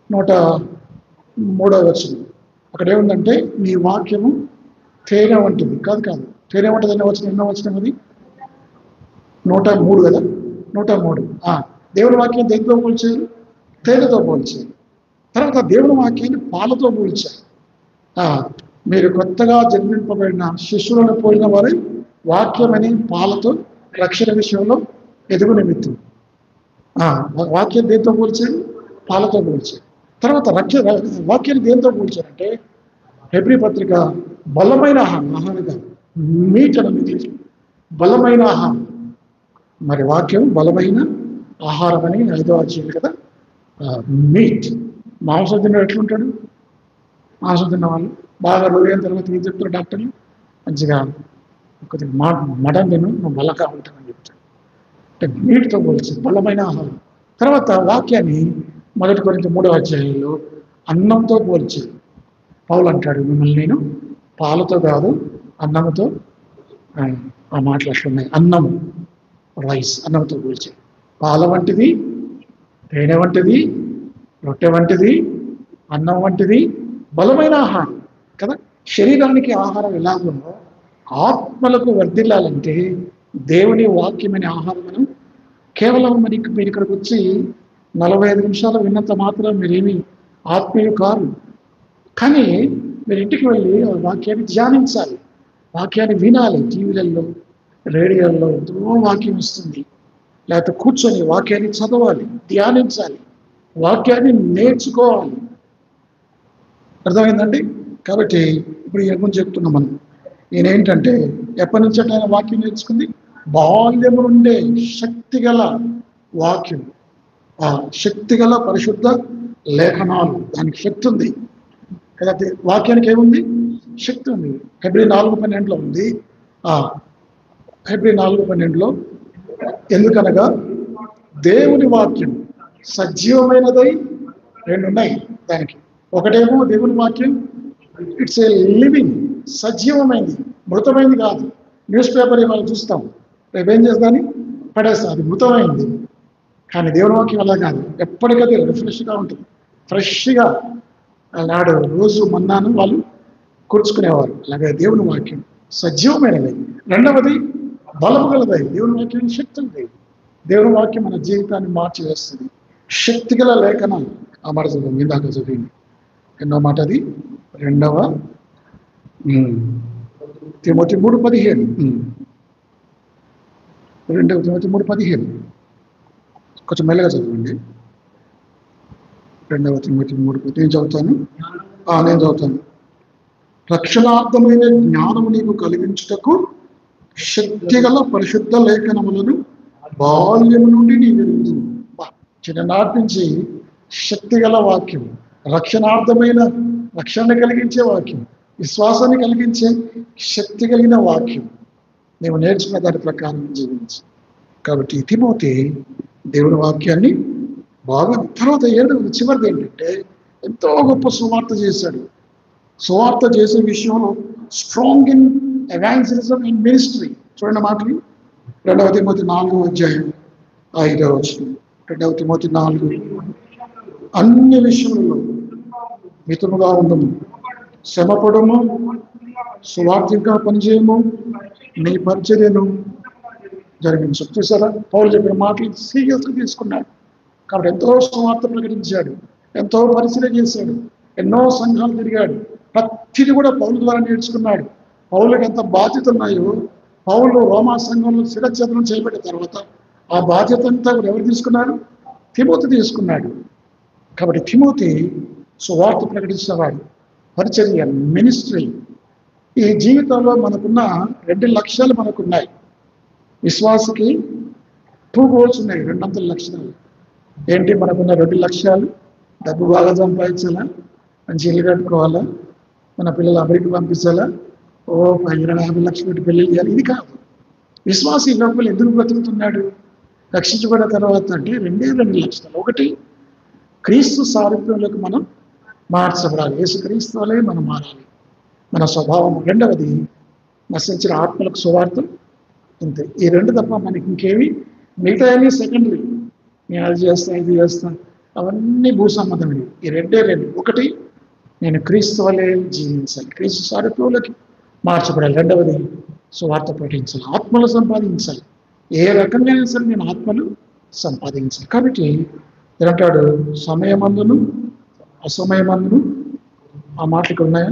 103 వచ్చింది. అక్కడ ఏముందంటే నీ వాక్యము తేనె వంటిది. కాదు, తేనె వంటిది ఎన్నో వచ్చిన అది 103 కదా. 103 దేవుని వాక్యం దేనితో పోల్చారు? తేనెతో పోల్చారు. తర్వాత దేవుని వాక్యాన్ని పాలతో పోల్చారు. మీరు కొత్తగా జన్మింపబడిన శిశువులను పోలిన వారి వాక్యమని పాలతో రక్షణ విషయంలో ఎదుగు నిమిత్తం. వాక్యం దేంతో పోల్చారు? పాలతో పోల్చారు. తర్వాత వాక్యాన్ని దేంతో పోల్చారంటే హెబ్రీ పత్రిక బలమైన ఆహారం కాదు, మీట్ అనేది బలమైన ఆహారం. మరి వాక్యం బలమైన ఆహారం అని 5వ అధ్యాయం కదా. మీట్, మాంసం తిన్న ఎట్లుంటాడు? మాంసం తిన్న వాళ్ళు బాగా రోజైన తర్వాత ఏం చెప్తారు డాక్టర్లు? మంచిగా కొద్దిగా మటన్ తిను, నువ్వు బలగా ఉంటానని చెప్తాడు. అంటే మీట్తో పోల్చి బలమైన ఆహారం. తర్వాత వాక్యాన్ని 1 కొరింథీ 3వ అధ్యాయంలో అన్నంతో పోల్చారు. పౌలు అంటాడు, మిమ్మల్ని నేను పాలతో కాదు అన్నంతో, ఆ మాటలు అట్లున్నాయి. అన్నము, రైస్, అన్నంతో పోల్చారు. పాల వంటిది, తేనె వంటిది, రొట్టె వంటిది, అన్నం వంటిది, బలమైన ఆహారం కదా. శరీరానికి ఆహారం ఎలాగో ఆత్మలకు వర్ధిల్లాలంటే దేవుని వాక్యమైన ఆహారం. మనం కేవలం మీరు ఇక్కడికి వచ్చి 45 నిమిషాలు విన్నంత మాత్రం మీరేమి ఆత్మీయులు కారు. కానీ మీరు ఇంటికి వెళ్ళి ఆ వాక్యాన్ని ధ్యానించాలి, వాక్యాన్ని వినాలి. టీవీలలో, రేడియోల్లో ఎంతో వాక్యం వస్తుంది. లేకపోతే కూర్చొని వాక్యాన్ని చదవాలి, ధ్యానించాలి, వాక్యాన్ని నేర్చుకోవాలి. అర్థమైందండి? కాబట్టి ఇప్పుడు ఈయన గురించి చెప్తున్నాం మనం. ఈయన ఏంటంటే ఎప్పటి నుంచి అంటే ఆయన వాక్యం నేర్చుకుంది? బాల్యము నుండే శక్తిగల వాక్యం, ఆ శక్తిగల పరిశుద్ధ లేఖనాలు, దానికి శక్తి ఉంది కదా. వాక్యానికి ఏముంది? శక్తి ఉంది. హెబ్రీ 4:12 ఉంది. హెబ్రీ 4:12 ఎందుకనగా దేవుని వాక్యం సజీవమైనదై, 2 ఉన్నాయి దానికి. ఒకటేమో దేవుని వాక్యం ఇట్స్ ఏ లివింగ్, సజీవమైంది, మృతమైంది కాదు. న్యూస్ పేపర్ ఇవాళ చూస్తాం, రేపు ఏం చేస్తాని పడేస్తాం, అది మృతమైంది. కానీ దేవుని వాక్యం అలా కాదు, ఎప్పటికదే రిఫ్రెష్గా ఉంటుంది, ఫ్రెష్గా. నాడు రోజు మన్నాను వాళ్ళు కూర్చుకునేవారు. అలాగే దేవుని వాక్యం సజీవమైనది. రెండవది బలము గలదై, దేవుని వాక్యం శక్తి ఉంది. దేవుని వాక్యం మన జీవితాన్ని మార్చివేస్తుంది. శక్తిగల లేఖనం ఆ మాట చదువు, ఇందాక చదివింది. ఎన్నో మాట అది? 2వ తిమోతి 3:15. 2వ తిమోతి 3:15 కొంచెం మెల్లగా చదవండి. 2వ తిమోతి 3:15 నేను చదువుతాను. రక్షణార్థమైన జ్ఞానము నీకు కలిగించుటకు శక్తిగల పరిశుద్ధ లేఖనములను బాల్యము నుండి నీ విరుదు. చిన్ననాటి నుంచి శక్తిగల వాక్యం, రక్షణార్థమైన, రక్షణ కలిగించే వాక్యం, విశ్వాసాన్ని కలిగించే శక్తి కలిగిన వాక్యం నీవు నేర్చుకున్న దాని ప్రకారం జీవించు. కాబట్టి తిమోతి దేవుని వాక్యాన్ని బాగా. తర్వాత చివరిది ఏంటంటే ఎంతో గొప్ప సువార్త చేశాడు. సువార్త చేసే విషయంలో strong in evangelism in ministry. చూడండి మాటలు 2వ తిమోతి 4వ అధ్యాయం 5వ వచనం. 2వ తిమోతి 4, అన్ని విషయంలో మితముగా ఉండము, శ్రమపడము, సువార్థంగా పనిచేయము, నీ పరిచర్యను జరిగించు. చూసారా, పౌలు చెప్పిన మాటలు సీరియస్గా తీసుకున్నాడు. కాబట్టి ఎంతో సువార్త ప్రకటించాడు, ఎంతో పరిచర్య చేశాడు, ఎన్నో సంఘాలు తిరిగాడు. ప్రతిది కూడా పౌలు ద్వారా నేర్చుకున్నాడు. పౌలుకి ఎంత బాధ్యత ఉన్నాయో, పౌలు రోమా సంఘంలో శిరఛేదనం చేయబడిన తర్వాత ఆ బాధ్యత అంతా కూడా ఎవరు తీసుకున్నారు? తిమోతి తీసుకున్నాడు. కాబట్టి తిమోతి సువార్త ప్రకటించేవాడు, పరిచర్య, మినిస్ట్రీ. ఈ జీవితంలో మనకున్న 2 లక్ష్యాలు మనకున్నాయి. విశ్వాసకి 2 గోల్స్ ఉన్నాయి, 2 లక్షణాలు. ఏంటి మనకున్న 2 లక్ష్యాలు? డబ్బు బాగా సంపాదించాలా, మంచి ఇల్లు కట్టుకోవాలా, మన పిల్లలు అమెరికా పంపించాలా, 20-50 లక్షలు పెట్టి పెళ్లి చేయాలి. ఇది కాదు. విశ్వాసి లోపల ఎందుకు బ్రతుకుతున్నాడు? రక్షించబడిన తర్వాత అంటే 2 లక్షణాలు. ఒకటి, క్రీస్తు సారూప్యంలోకి మనం మార్చబడాలి, యేసుక్రీస్తు వలె మనం మారాలి, మన స్వభావం. రెండవది, నశించిన ఆత్మలకు సువార్త. అంతే. ఈ 2 తప్ప మనకి ఇంకేమి, మిగతా అన్ని సెకండరీ. నేను అది చేస్తాను, ఇది చేస్తాను, అవన్నీ భూసంబంధమైనవి. ఈ 2. ఒకటి, నేను క్రీస్తు వలె జీవించాలి, క్రీస్తు సారూప్యంలోకి మార్చబడాలి. రెండవది, సువార్త ప్రకటించాలి, ఆత్మలు సంపాదించాలి. ఏ రకంగా సరే నేను ఆత్మలు సంపాదించాలి. కాబట్టి ఏమంటాడు? సమయమందును అసమయమందును. ఆ మాటలు ఉన్నాయా?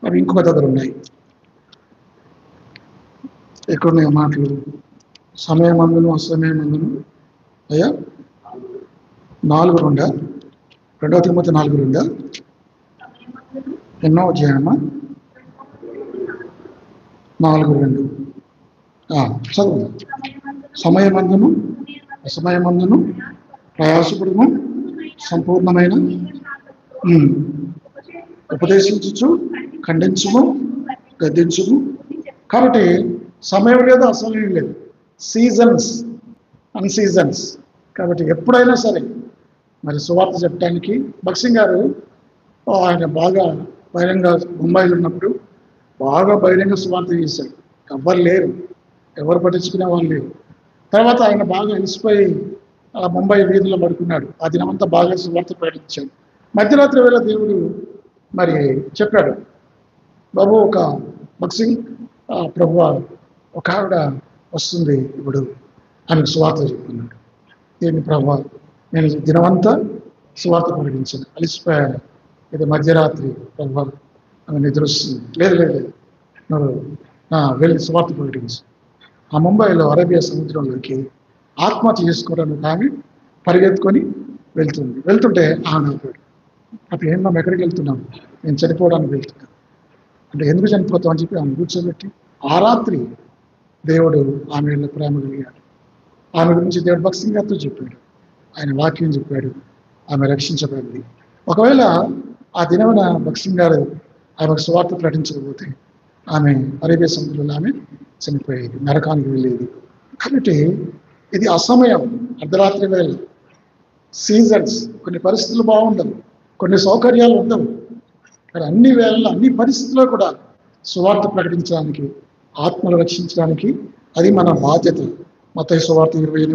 అవి ఇంకొక దగ్గర ఉన్నాయి. ఎక్కడున్నాయి మాటలు? సమయమందును అసమయమందును అయ్యా 4:2 2 తిమోతి 4:2 ఎన్నో అధ్యాయమా 4:2 చదువు. సమయమందును అసమయమందును ప్రయాసపడుము, సంపూర్ణమైన ఉపదేశించుచు ఖండించుము గద్దించుము. కాబట్టి సమయం లేదు, అసమయం లేదు, సీజన్స్ అన్ సీజన్స్. కాబట్టి ఎప్పుడైనా సరే మరి సువార్త చెప్పడానికి భక్సింగ్ గారు ఆయన బాగా బహిరంగ ముంబైలో ఉన్నప్పుడు బాగా బహిరంగ సువార్త చేశాడు. ఎవ్వరు లేరు, ఎవరు పట్టించుకునే వాళ్ళు లేరు. తర్వాత ఆయన బాగా అలసిపోయి ముంబై వీధిలో పడుకున్నాడు. ఆ దినమంతా బాగా సువార్త ప్రకటించాడు. మధ్యరాత్రి వేళ దేవుడు మరి చెప్పాడు, బాబు ఒక భక్సింగ్ ప్రభు ఒక ఆవిడ వస్తుంది ఇప్పుడు అని సువార్త చెప్తున్నాడు. దీన్ని ప్రభు నేను దినమంతా సువార్త ప్రకటించాను, అలిసిపోయాను, ఇది మధ్యరాత్రి ప్రభు ఆమె నిద్రొస్తుంది. లేదు లేదు నువ్వు వెళ్ళి సువార్త ప్రకటించు. ఆ ముంబైలో అరేబియా సముద్రంలోకి ఆత్మహత్య చేసుకోవడానికి ఆమె పరిగెత్తుకొని వెళ్తుంటే ఆమె ఆపాడు. అప్పుడు ఏం మేము ఎక్కడికి వెళ్తున్నాము? నేను చనిపోవడానికి వెళ్తున్నాను అంటే, ఎందుకు చనిపోతాం అని చెప్పి ఆమె కూర్చోబెట్టి ఆ రాత్రి దేవుడు ఆమె ప్రేమ కలిగాడు. ఆమె గురించి దేవుడు భక్సింగ్ గారితో చెప్పాడు, ఆయన వాక్యం చెప్పాడు, ఆమె రక్షించబడింది. ఒకవేళ ఆ దినమున భక్సింగ్ గారు ఆమెకు సువార్త ప్రకటించకపోతే ఆమె అరేబియా సముద్రంలో ఆమె చనిపోయేది, నరకానికి వెళ్ళేది. కాబట్టి ఇది అసమయం, అర్ధరాత్రి వేళ, సీజన్స్. కొన్ని పరిస్థితులు బాగుండవు, కొన్ని సౌకర్యాలు ఉండవు. కానీ అన్ని వేళల్లో అన్ని పరిస్థితుల్లో కూడా సువార్త ప్రకటించడానికి, ఆత్మలు రక్షించడానికి అది మన బాధ్యత. మత్తయి సువార్త 28